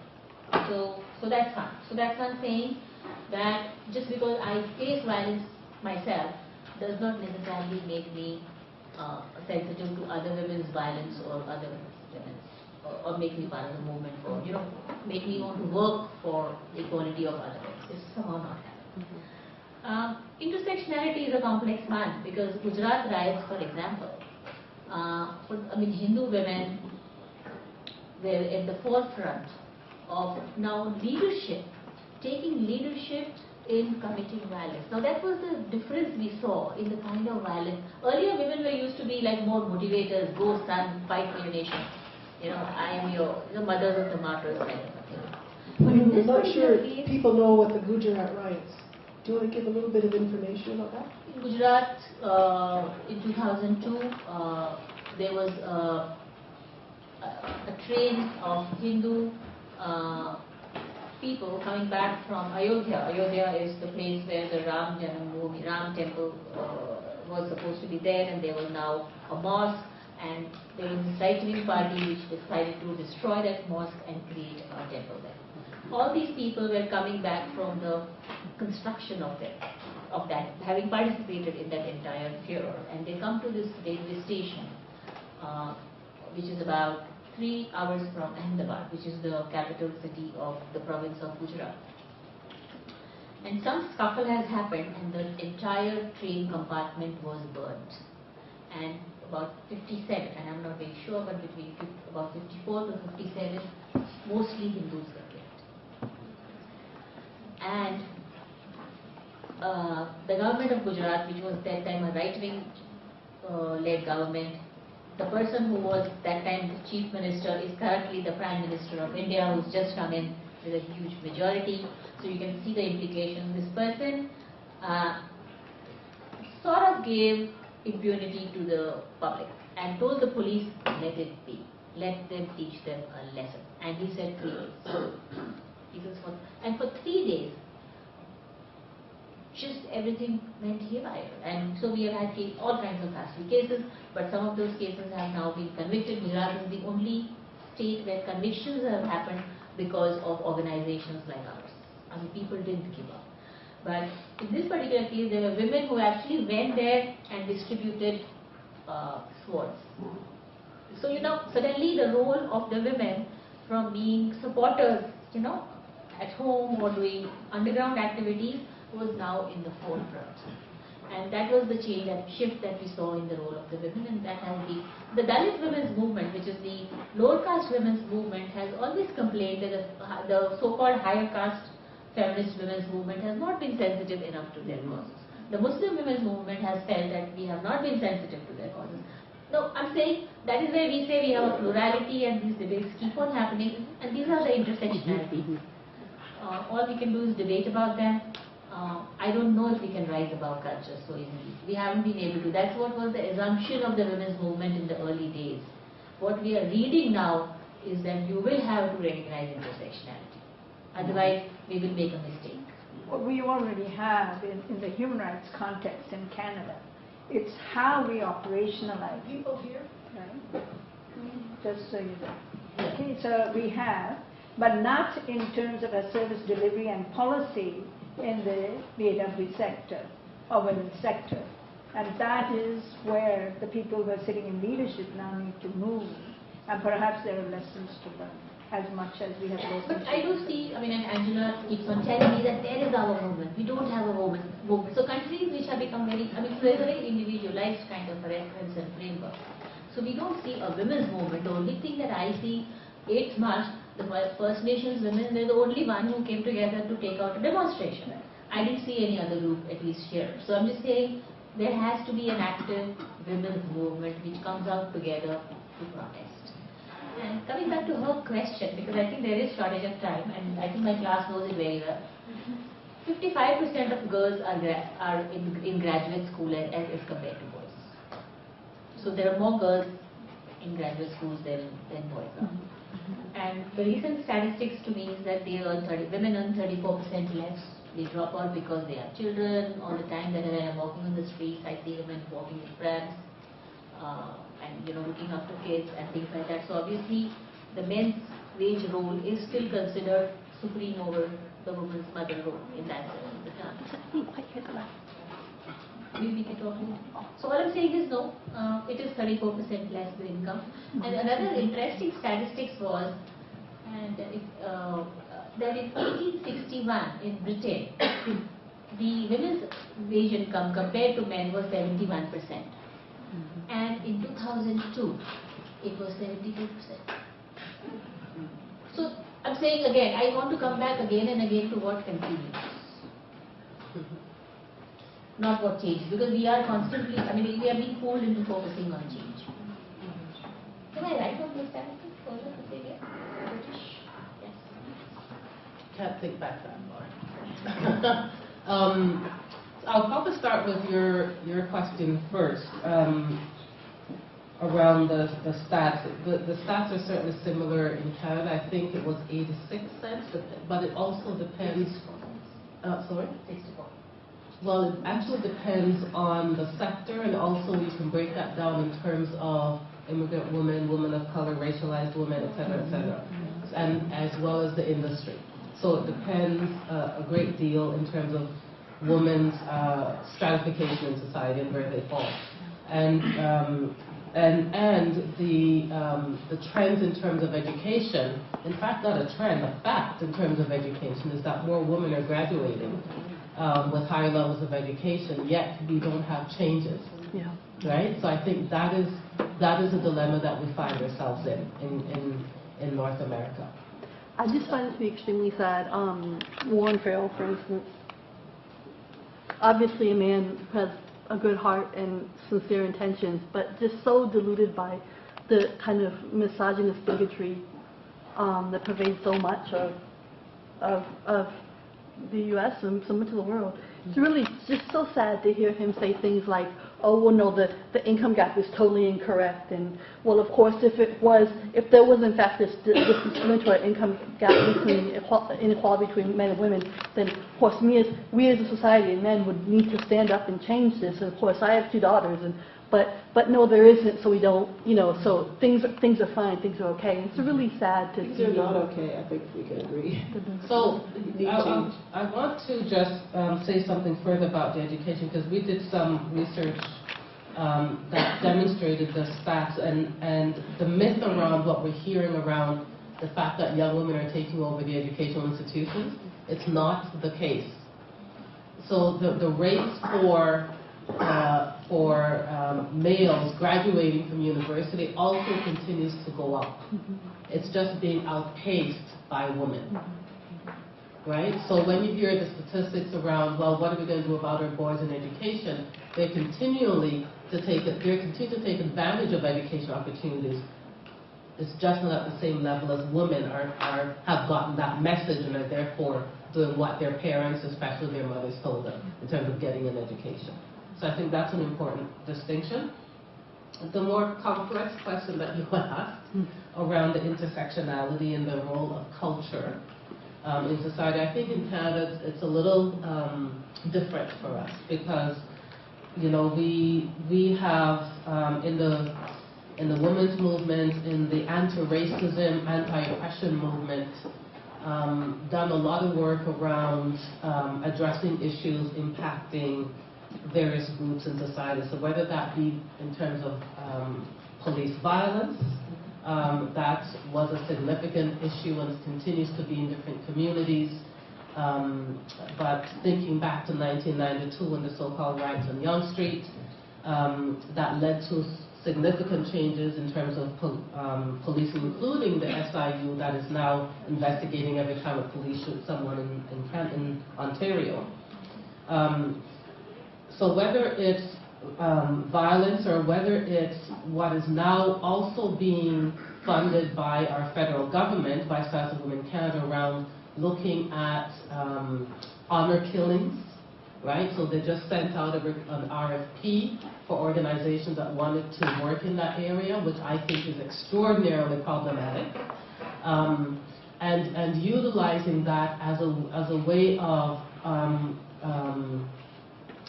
So that's one. So that's one saying that just because I face violence myself does not necessarily make me sensitive to other women's violence or other women's, or make me part of the movement, or make me want to work for the equality of other women. It's somehow not happening. Intersectionality is a complex one because Gujarat riots, for example, Hindu women were at the forefront of now leadership, taking leadership in committing violence. Now that was the difference we saw in the kind of violence. Earlier women were used to be like more motivators, go son, fight for your nation. I am your mothers of the martyrs kind of thing. But in this I'm not sure case, people know what the Gujarat riots. Do you want to give a little bit of information about that? in Gujarat, in 2002, there was a train of Hindu people coming back from Ayodhya. Ayodhya is the place where the Ram temple was supposed to be there, and there was now a mosque, and there was this right-wing party which decided to destroy that mosque and create a temple there. All these people were coming back from the construction of that, having participated in that entire furor, and they come to this railway station, which is about 3 hours from Ahmedabad, which is the capital city of the province of Gujarat. And some scuffle has happened, and the entire train compartment was burnt. And about 57, and I'm not very sure, but between about 54 to 57, mostly Hindus were killed. And the government of Gujarat, which was at that time a right-wing led government, the person who was that time the chief minister is currently the prime minister of India, who's just come in with a huge majority. So you can see the implication. This person sort of gave impunity to the public and told the police, let it be, let them teach them a lesson. And he said 3 days. And for 3 days, just everything went haywire. And so we have had all kinds of nasty cases, but some of those cases have now been convicted. Gujarat is the only state where convictions have happened because of organizations like ours. I mean, people didn't give up. But in this particular case, there were women who actually went there and distributed swords. So, suddenly the role of the women from being supporters, at home or doing underground activities was now in the forefront. And that was the change, that shift that we saw in the role of the women, and that has been the Dalit women's movement, which is the lower caste women's movement, has always complained that the so-called higher caste feminist women's movement has not been sensitive enough to their causes. The Muslim women's movement has felt that we have not been sensitive to their causes. No, I'm saying that is where we say we have a plurality and these debates keep on happening, and these are the intersectionalities. All we can do is debate about them. I don't know if we can rise above culture so easily. We haven't been able to. That's what was the assumption of the women's movement in the early days. What we are reading now is that you will have to recognize intersectionality. Otherwise, we will make a mistake. What we already have in the human rights context in Canada, it's how we operationalize. People here? Right? Just so you know. Okay, so we have, but not in terms of a service delivery and policy in the BAW sector or women's sector. And that is where the people who are sitting in leadership now need to move. And perhaps there are lessons to learn as much as we have lessons. But I do see, I mean, and Angela keeps on telling me that there is our movement. We don't have a movement. So countries which have become very, I mean, there's a very individualized kind of a reference and framework. So we don't see a women's movement. The only thing that I see, 8th March, the First Nations women, they're the only one who came together to take out a demonstration. I didn't see any other group, at least here. So I'm just saying there has to be an active women's movement which comes out together to protest. And coming back to her question, because I think there is shortage of time, and I think my class knows it very well. 55% of girls are in graduate school as compared to boys. So there are more girls in graduate schools than boys are. And the recent statistics to me is that women earn 34% less. They drop out because they have children. All the time that when I'm walking on the streets, I see women walking with friends, and looking after kids and things like that. So obviously, the men's wage role is still considered supreme over the woman's mother role in that sense of the term. So all I'm saying is no, it is 34% less the income. And another interesting statistics was that in 1861 in Britain, the women's wage income compared to men was 71%. And in 2002, it was 72%. So I'm saying again, I want to come back again and again to what continues. Not what changed, because we are constantly, I mean, we are being pulled into focusing on change. Am I right on this statistics? British? Yes. Can't think back that far. I'll probably start with your question first, around the stats. The stats are certainly similar in Canada. I think it was 86 cents, but it also depends. Sorry? 64. Well, it actually depends on the sector, and also you can break that down in terms of immigrant women, women of color, racialized women, etc., and as well as the industry. So it depends a great deal in terms of women's stratification in society and where they fall, and the trends in terms of education. In fact, not a trend, a fact in terms of education is that more women are graduating with higher levels of education, yet we don't have changes. Yeah. Right? So I think that is a dilemma that we find ourselves in North America. I just find it to be extremely sad. Warren Farrell, for instance, obviously a man who has a good heart and sincere intentions, but just so deluded by the kind of misogynist bigotry that pervades so much of the U.S. and so much of the world. It's really just so sad to hear him say things like, oh, well, no, the income gap is totally incorrect. And, well, of course, if there was, in fact, this discriminatory income gap between inequality between men and women, then, of course, we as a society and men would need to stand up and change this. And, of course, I have 2 daughters, but no, there isn't, so we don't, so things are fine, things are okay. And it's really sad to see. Things are not okay, I think we can agree. So I want to just say something further about the education, because we did some research that demonstrated the stats and the myth around what we're hearing around the fact that young women are taking over the educational institutions. It's not the case. So the rates for males graduating from university also continues to go up. It's just being outpaced by women. Right? So when you hear the statistics around, well, what are we going to do about our boys in education, they continue to take advantage of education opportunities. It's just not at the same level as women have gotten that message and are therefore doing what their parents, especially their mothers, told them in terms of getting an education. So I think that's an important distinction. The more complex question that you asked around the intersectionality and the role of culture in society, I think in Canada it's a little different for us because, you know, we have in the women's movement, in the anti-racism, anti-oppression movement, done a lot of work around addressing issues impacting various groups in society. So whether that be in terms of police violence, that was a significant issue and continues to be in different communities. But thinking back to 1992 and the so-called riots on Yonge Street, that led to significant changes in terms of policing, including the SIU that is now investigating every time a police shoots someone in Ontario. So whether it's violence or whether it's what is now also being funded by our federal government, by Science of Women Canada, around looking at honor killings, right? So they just sent out an RFP for organizations that wanted to work in that area, which I think is extraordinarily problematic. And utilizing that as a way of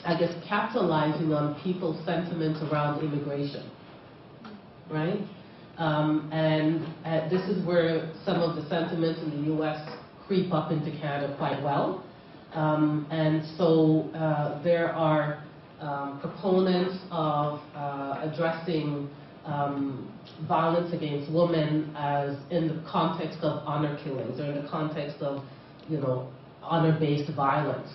I guess, capitalizing on people's sentiments around immigration, right? And this is where some of the sentiments in the U.S. creep up into Canada quite well. And so there are proponents of addressing violence against women as in the context of honor killings or in the context of, you know, honor-based violence.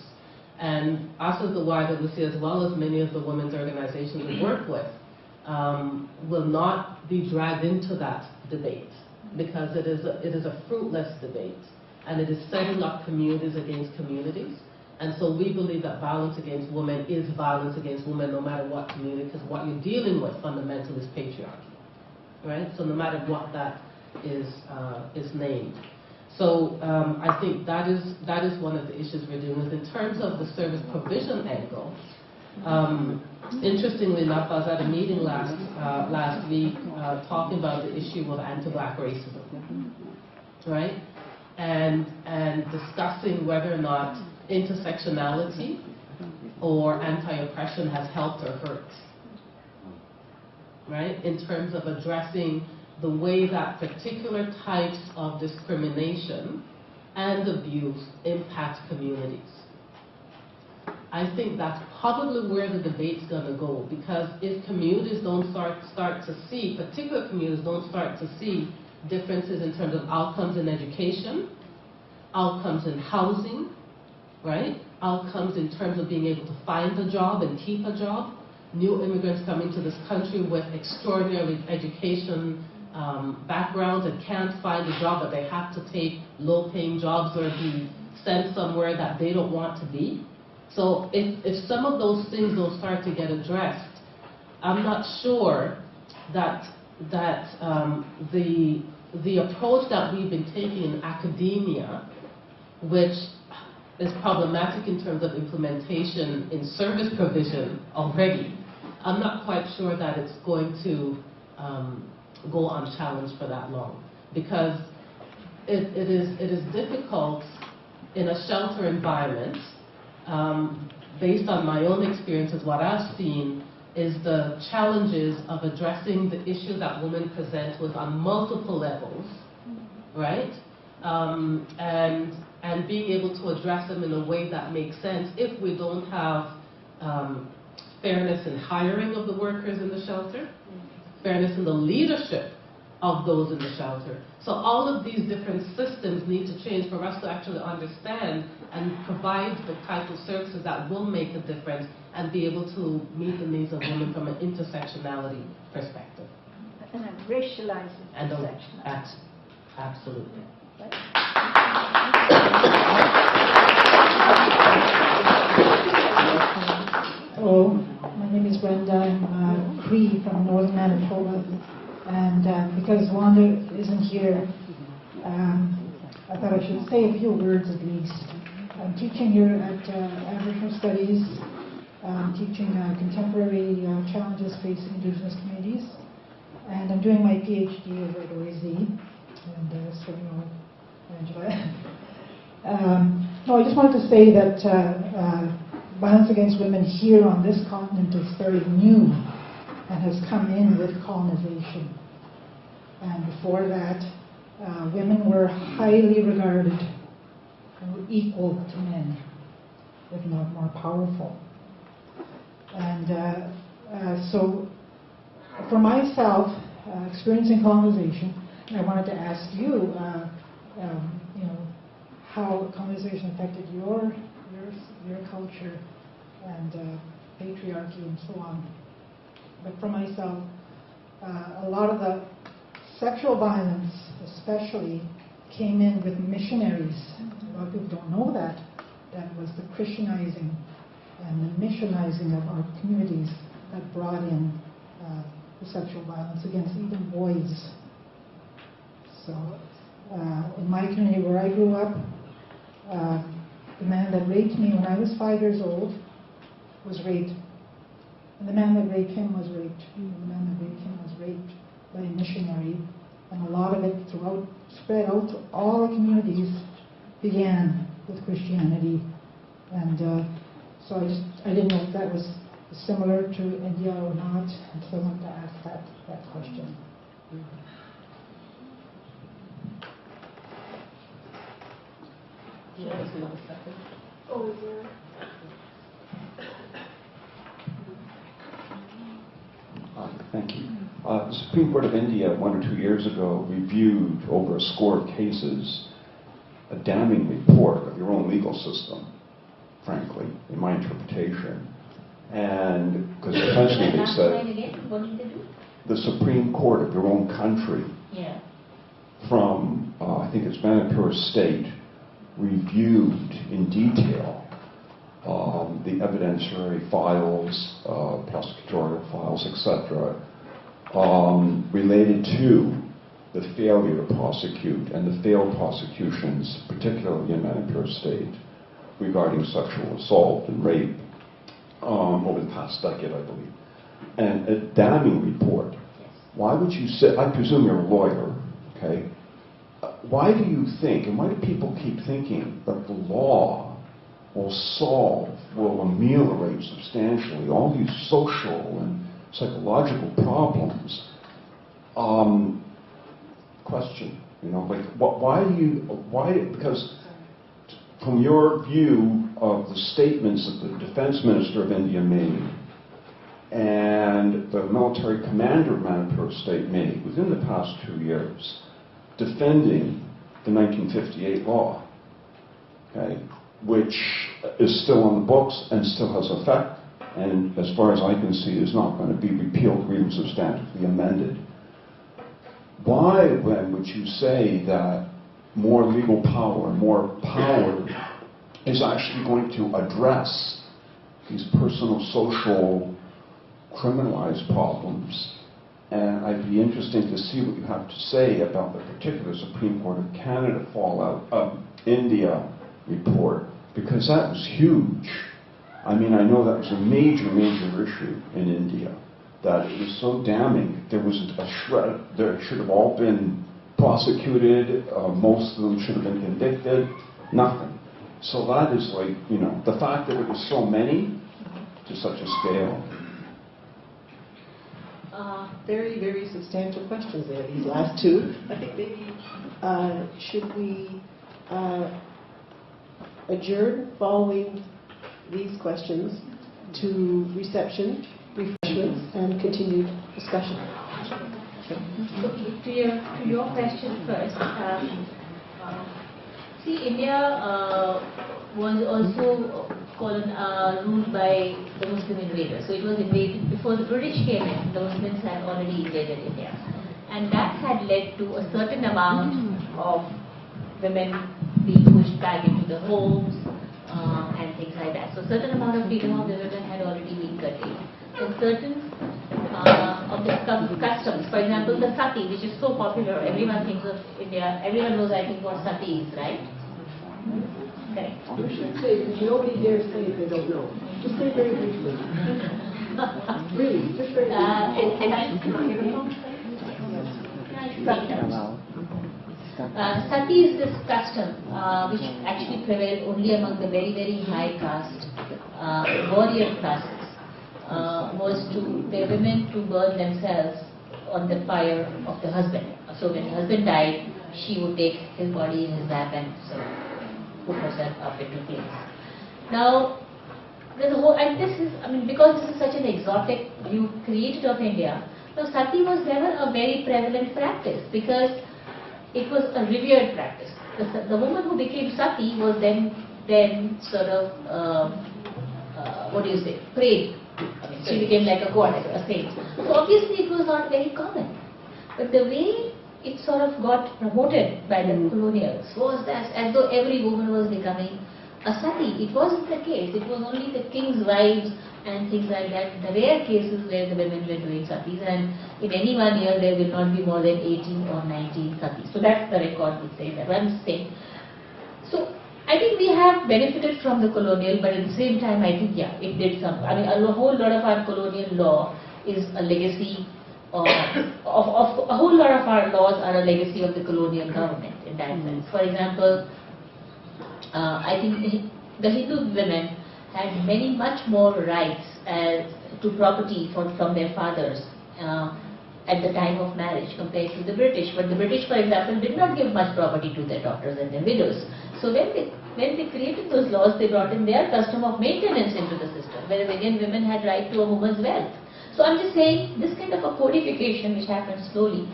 And us as the YWC, as well as many of the women's organizations we work with, will not be dragged into that debate because it is a fruitless debate, and it is setting up communities against communities. And so we believe that violence against women is violence against women no matter what community, because what you're dealing with fundamentally is patriarchy, right? So no matter what that is named. So I think that is one of the issues we're dealing with. In terms of the service provision angle, interestingly enough, I was at a meeting last week talking about the issue of anti-black racism, right? And discussing whether or not intersectionality or anti-oppression has helped or hurt, right? In terms of addressing the way that particular types of discrimination and abuse impact communities. I think that's probably where the debate's going to go, because if communities don't start to see, particular communities don't start to see differences in terms of outcomes in education, outcomes in housing, right? Outcomes in terms of being able to find a job and keep a job. New immigrants coming to this country with extraordinary education backgrounds and can't find a job, but they have to take low-paying jobs or be sent somewhere that they don't want to be. So if some of those things don't start to get addressed, I'm not sure that the approach that we've been taking in academia, which is problematic in terms of implementation in service provision already, I'm not quite sure that it's going to go unchallenged for that long, because it is difficult in a shelter environment. Based on my own experiences, what I've seen is the challenges of addressing the issue that women present with on multiple levels, right? And being able to address them in a way that makes sense if we don't have fairness in hiring of the workers in the shelter, fairness in the leadership of those in the shelter. So all of these different systems need to change for us to actually understand and provide the type of services that will make a difference and be able to meet the needs of women from an intersectionality perspective. And a racialized intersectionality. Absolutely. Hello, my name is Brenda. I'm Cree from Northern Manitoba. And because Wanda isn't here, I thought I should say a few words at least. I'm teaching here at Aboriginal Studies. I'm teaching contemporary challenges facing Indigenous communities. And I'm doing my PhD over at OAZ. And so, you know, Angela. No, I just wanted to say that violence against women here on this continent is very new and has come in with colonization. And before that, women were highly regarded and were equal to men, if not more powerful. And so, for myself, experiencing colonization, I wanted to ask you, you know, how colonization affected your culture and patriarchy and so on. But for myself, a lot of the sexual violence, especially, came in with missionaries. A lot of people don't know that. That was the Christianizing and the missionizing of our communities that brought in the sexual violence against even boys. So, in my community where I grew up, the man that raped me when I was 5 years old was raped. And the man that raped him was raped. And the man that raped him was raped by a missionary. And a lot of it spread out to all the communities, began with Christianity. And so I didn't know if that was similar to India or not. And so I wanted to ask that question. Oh, yeah. Thank you. The Supreme Court of India 1 or 2 years ago reviewed over a score of cases a damning report of your own legal system, frankly, in my interpretation. And because essentially they said, what did they do? the Supreme Court of your own country, Yeah. from I think it's Manipur State, reviewed in detail the evidentiary files, prosecutorial files, etc., related to the failure to prosecute and the failed prosecutions, particularly in Manipur State, regarding sexual assault and rape over the past decade, I believe. And a damning report. Why would you say, I presume you're a lawyer, okay? Why do you think, and why do people keep thinking that the law will ameliorate substantially all these social and psychological problems? Question, you know, like, why, because from your view of the statements that the defense minister of India made and the military commander of Manipur State made within the past 2 years, defending the 1958 law, okay, which is still on the books and still has effect, and as far as I can see is not going to be repealed or even substantively amended. Why then would you say that more legal power, more power is actually going to address these personal, social, criminalized problems? And I'd be interested to see what you have to say about the particular Supreme Court of Canada fallout of India report, because that was huge. I mean, I know that was a major, major issue in India, that it was so damning. There wasn't a shred, they should have all been prosecuted, most of them should have been convicted, nothing. So that is like, you know, the fact that it was so many to such a scale. Very, very substantial questions there, these last two. I think maybe, should we adjourn following these questions to reception, refreshments, and continued discussion? Okay, to your question first. See, India was also ruled by the Muslim invaders. So it was invaded before the British came in. The Muslims had already invaded India, and that had led to a certain amount of women being pushed back into the homes and things like that. So a certain amount of freedom of the women had already been curtailed. And certain of the customs, for example, the sati, which is so popular, everyone thinks of India, everyone knows, I think, what sati is, right? Correct. You should say, because nobody dares say if they don't know. Just say very briefly. Really, just very briefly. Sati is this custom which actually prevailed only among the very, very high caste warrior classes. Was to the women to burn themselves on the fire of the husband. So when the husband died, she would take his body in his lap and sort of put herself up into flames. Now, there's a whole, and this is, I mean, because this is such an exotic view created of India, now sati was never a very prevalent practice because it was a revered practice. The woman who became sati was then sort of, prayed. I mean, she became like a goddess, a saint. So obviously it was not very common. But the way it sort of got promoted by the colonials was that as though every woman was becoming a sati. It wasn't the case. It was only the king's wives and things like that, the rare cases where the women were doing satis, and in any 1 year there will not be more than 18 or 19 satis. So that's the record would say that. I'm saying. So I think we have benefited from the colonial, but at the same time I think, yeah, it did some. I mean, a whole lot of our colonial law is a legacy of a whole lot of our laws are a legacy of the colonial government in that sense. For example, I think the Hindu women had much more rights to property from their fathers at the time of marriage compared to the British. But the British, for example, did not give much property to their daughters and their widows. So when they created those laws, they brought in their custom of maintenance into the system, where Indian women had right to a woman's wealth. So I'm just saying, this kind of a codification which happened slowly.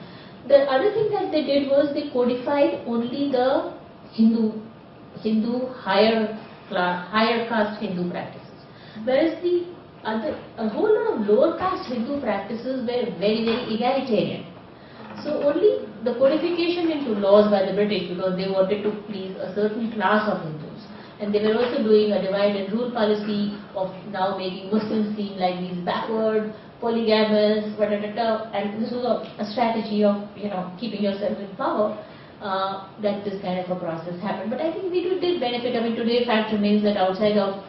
The other thing that they did was they codified only the Hindu higher caste Hindu practices, whereas a whole lot of lower caste Hindu practices were very, very egalitarian. So only the codification into laws by the British, because they wanted to please a certain class of Hindus, and they were also doing a divide and rule policy of now making Muslims seem like these backward, polygamous, and this was a strategy of keeping yourself in power. That this kind of a process happened. But I think we did benefit. I mean, today fact remains that outside of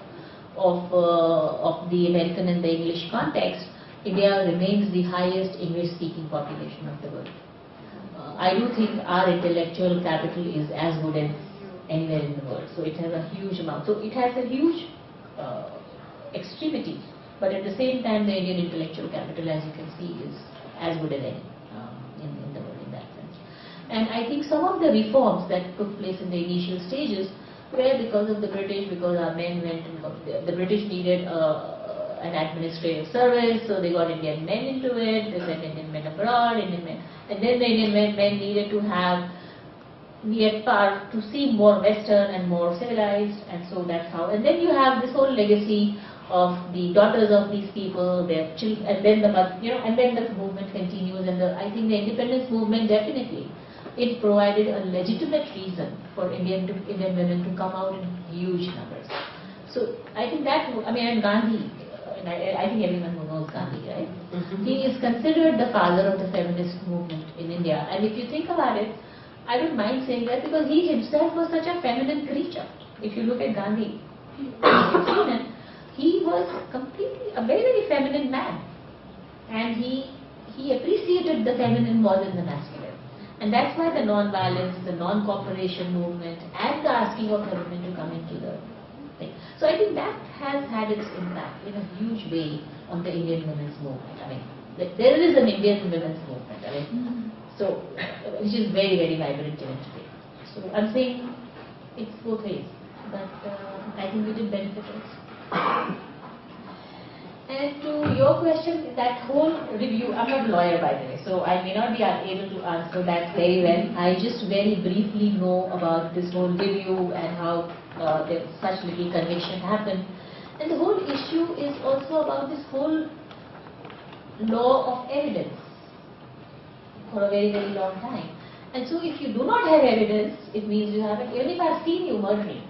the American and the English context, India remains the highest English-speaking population of the world. I do think our intellectual capital is as good as anywhere in the world. So it has a huge amount. So it has a huge extremity. But at the same time, the Indian intellectual capital, as you can see, is as good as any in the world in that sense. And I think some of the reforms that took place in the initial stages were because of the British, because our men went and the British needed an administrative service, so they got Indian men into it, they sent Indian men abroad, and then the Indian men needed power to seem more Western and more civilized, and so that's how. And then you have this whole legacy of the daughters of these people, their children, and then the movement continues. And I think the independence movement definitely it provided a legitimate reason for Indian women to come out in huge numbers. So I think that, I mean, and Gandhi, I think everyone who knows Gandhi, right? He is considered the father of the feminist movement in India. And if you think about it, I don't mind saying that because he himself was such a feminine creature. If you look at Gandhi, he was completely a very, very feminine man. And he appreciated the feminine more than the masculine. And that's why the non-violence, the non-cooperation movement, and the asking of the women to come into the thing. So I think that has had its impact in a huge way on the Indian women's movement. I mean, there is an Indian women's movement. I mean, so which is very, very vibrant even today. So I'm saying it's both ways, but I think we did benefit also. And to your question, that whole review, I'm not a lawyer by the way, so I may not be able to answer that very well. I just very briefly know about this whole review and how such little conviction happened. And the whole issue is also about this whole law of evidence for a very, very long time. And so if you do not have evidence, it means you haven't, even if I've seen you murdering,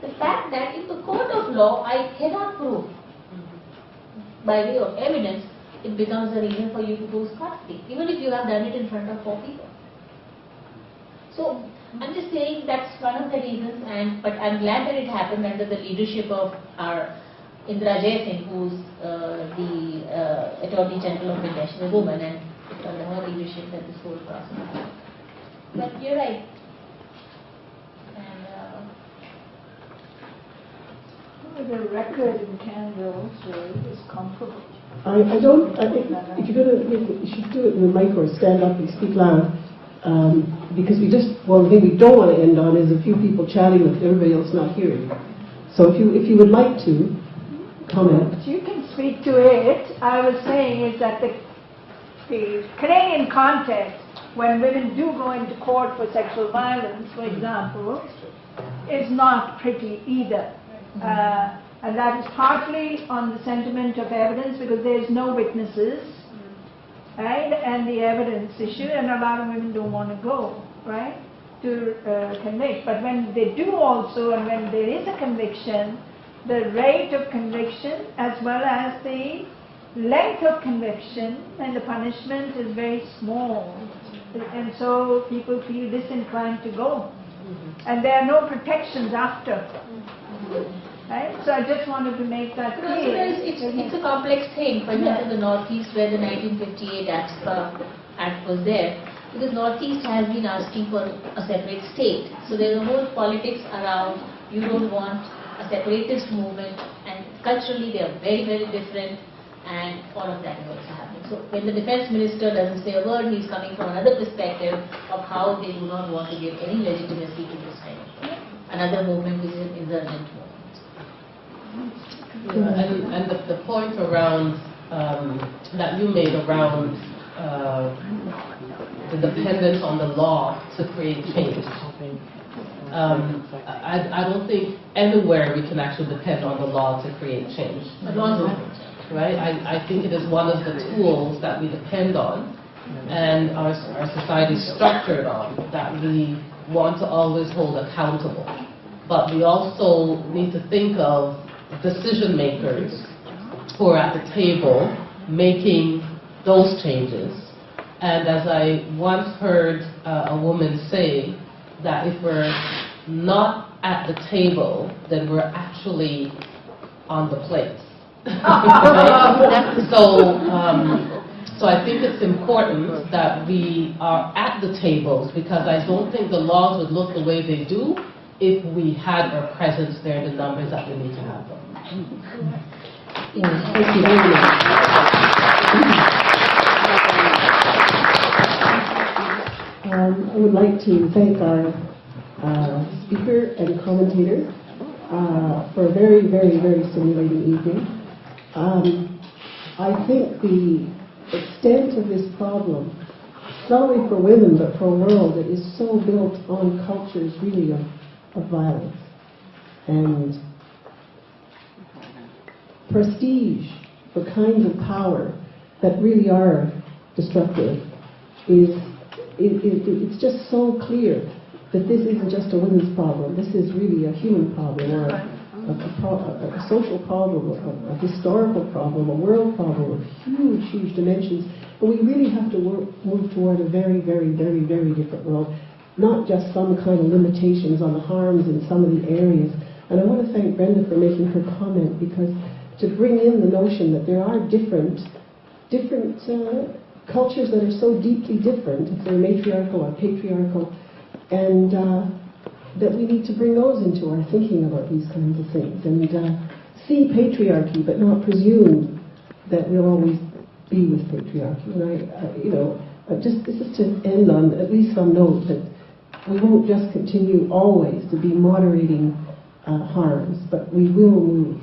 the fact that in the court of law I cannot prove by way of evidence, it becomes a reason for you to go scot-free, even if you have done it in front of 4 people. So I'm just saying that's one of the reasons, but I'm glad that it happened under the leadership of our Indira Jay Singh, who's the Attorney General of India. She's a woman, and it's under her leadership that this whole process happened. But you're right. The record in Canada also is comparable. I think if you're going to, you should do it in the mic or stand up and speak loud. Because the thing we don't want to end on is a few people chatting with everybody else not hearing. So if you would like to comment. You can speak to it. I was saying is that the Canadian context, when women do go into court for sexual violence, for example, is not pretty either. And that is partly on the sentiment of evidence because there's no witnesses, right? And the evidence issue, and a lot of women don't want to go, right, to convict. But when they do also, and when there is a conviction, the rate of conviction as well as the length of conviction and the punishment is very small. And so people feel disinclined to go. And there are no protections after. Right? So I just wanted to make that clear. It's a complex thing. For example, the Northeast, where the 1958 Act was there, because Northeast has been asking for a separate state. So there's a whole politics around you don't want a separatist movement, and culturally they are very, very different, and all of that is also happening. So when the defense minister doesn't say a word, he's coming from another perspective of how they do not want to give any legitimacy to this kind of thing. Another movement is an insurgent movement. Yeah, and the point around that you made around the dependence on the law to create change. I don't think anywhere we can actually depend on the law to create change. Right? I think it is one of the tools that we depend on, and our society is structured on, that we want to always hold accountable. But we also need to think of decision makers who are at the table making those changes. And as I once heard a woman say, that if we're not at the table, then we're actually on the plate. Right? So I think it's important that we are at the tables, because I don't think the laws would look the way they do if we had our presence there in the numbers that we need to have them. Thank you very much. I would like to thank our speaker and commentator for a very, very, very stimulating evening. I think the extent of this problem, not only for women but for a world that is so built on cultures really of violence and prestige for kinds of power that really are destructive, it's just so clear that this isn't just a women's problem. This is really a human problem, or a social problem, a historical problem, a world problem of huge, huge dimensions. And we really have to move toward a very, very, very, very different world, not just some kind of limitations on the harms in some of the areas. And I want to thank Brenda for making her comment, because to bring in the notion that there are different cultures that are so deeply different, if they're matriarchal or patriarchal, and that we need to bring those into our thinking about these kinds of things, and see patriarchy, but not presume that we'll always be with patriarchy. And this is to end on at least some note that we won't just continue always to be moderating harms, but we will move.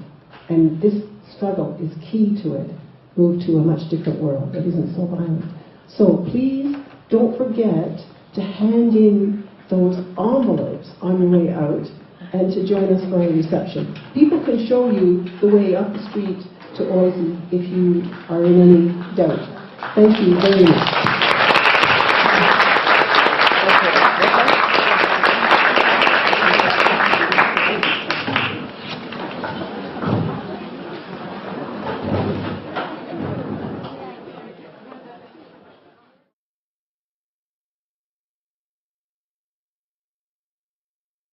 And this struggle is key to it. Move to a much different world that isn't so violent. So please don't forget to hand in those envelopes on your way out and to join us for a reception. People can show you the way up the street to Oisey if you are in any doubt. Thank you very much.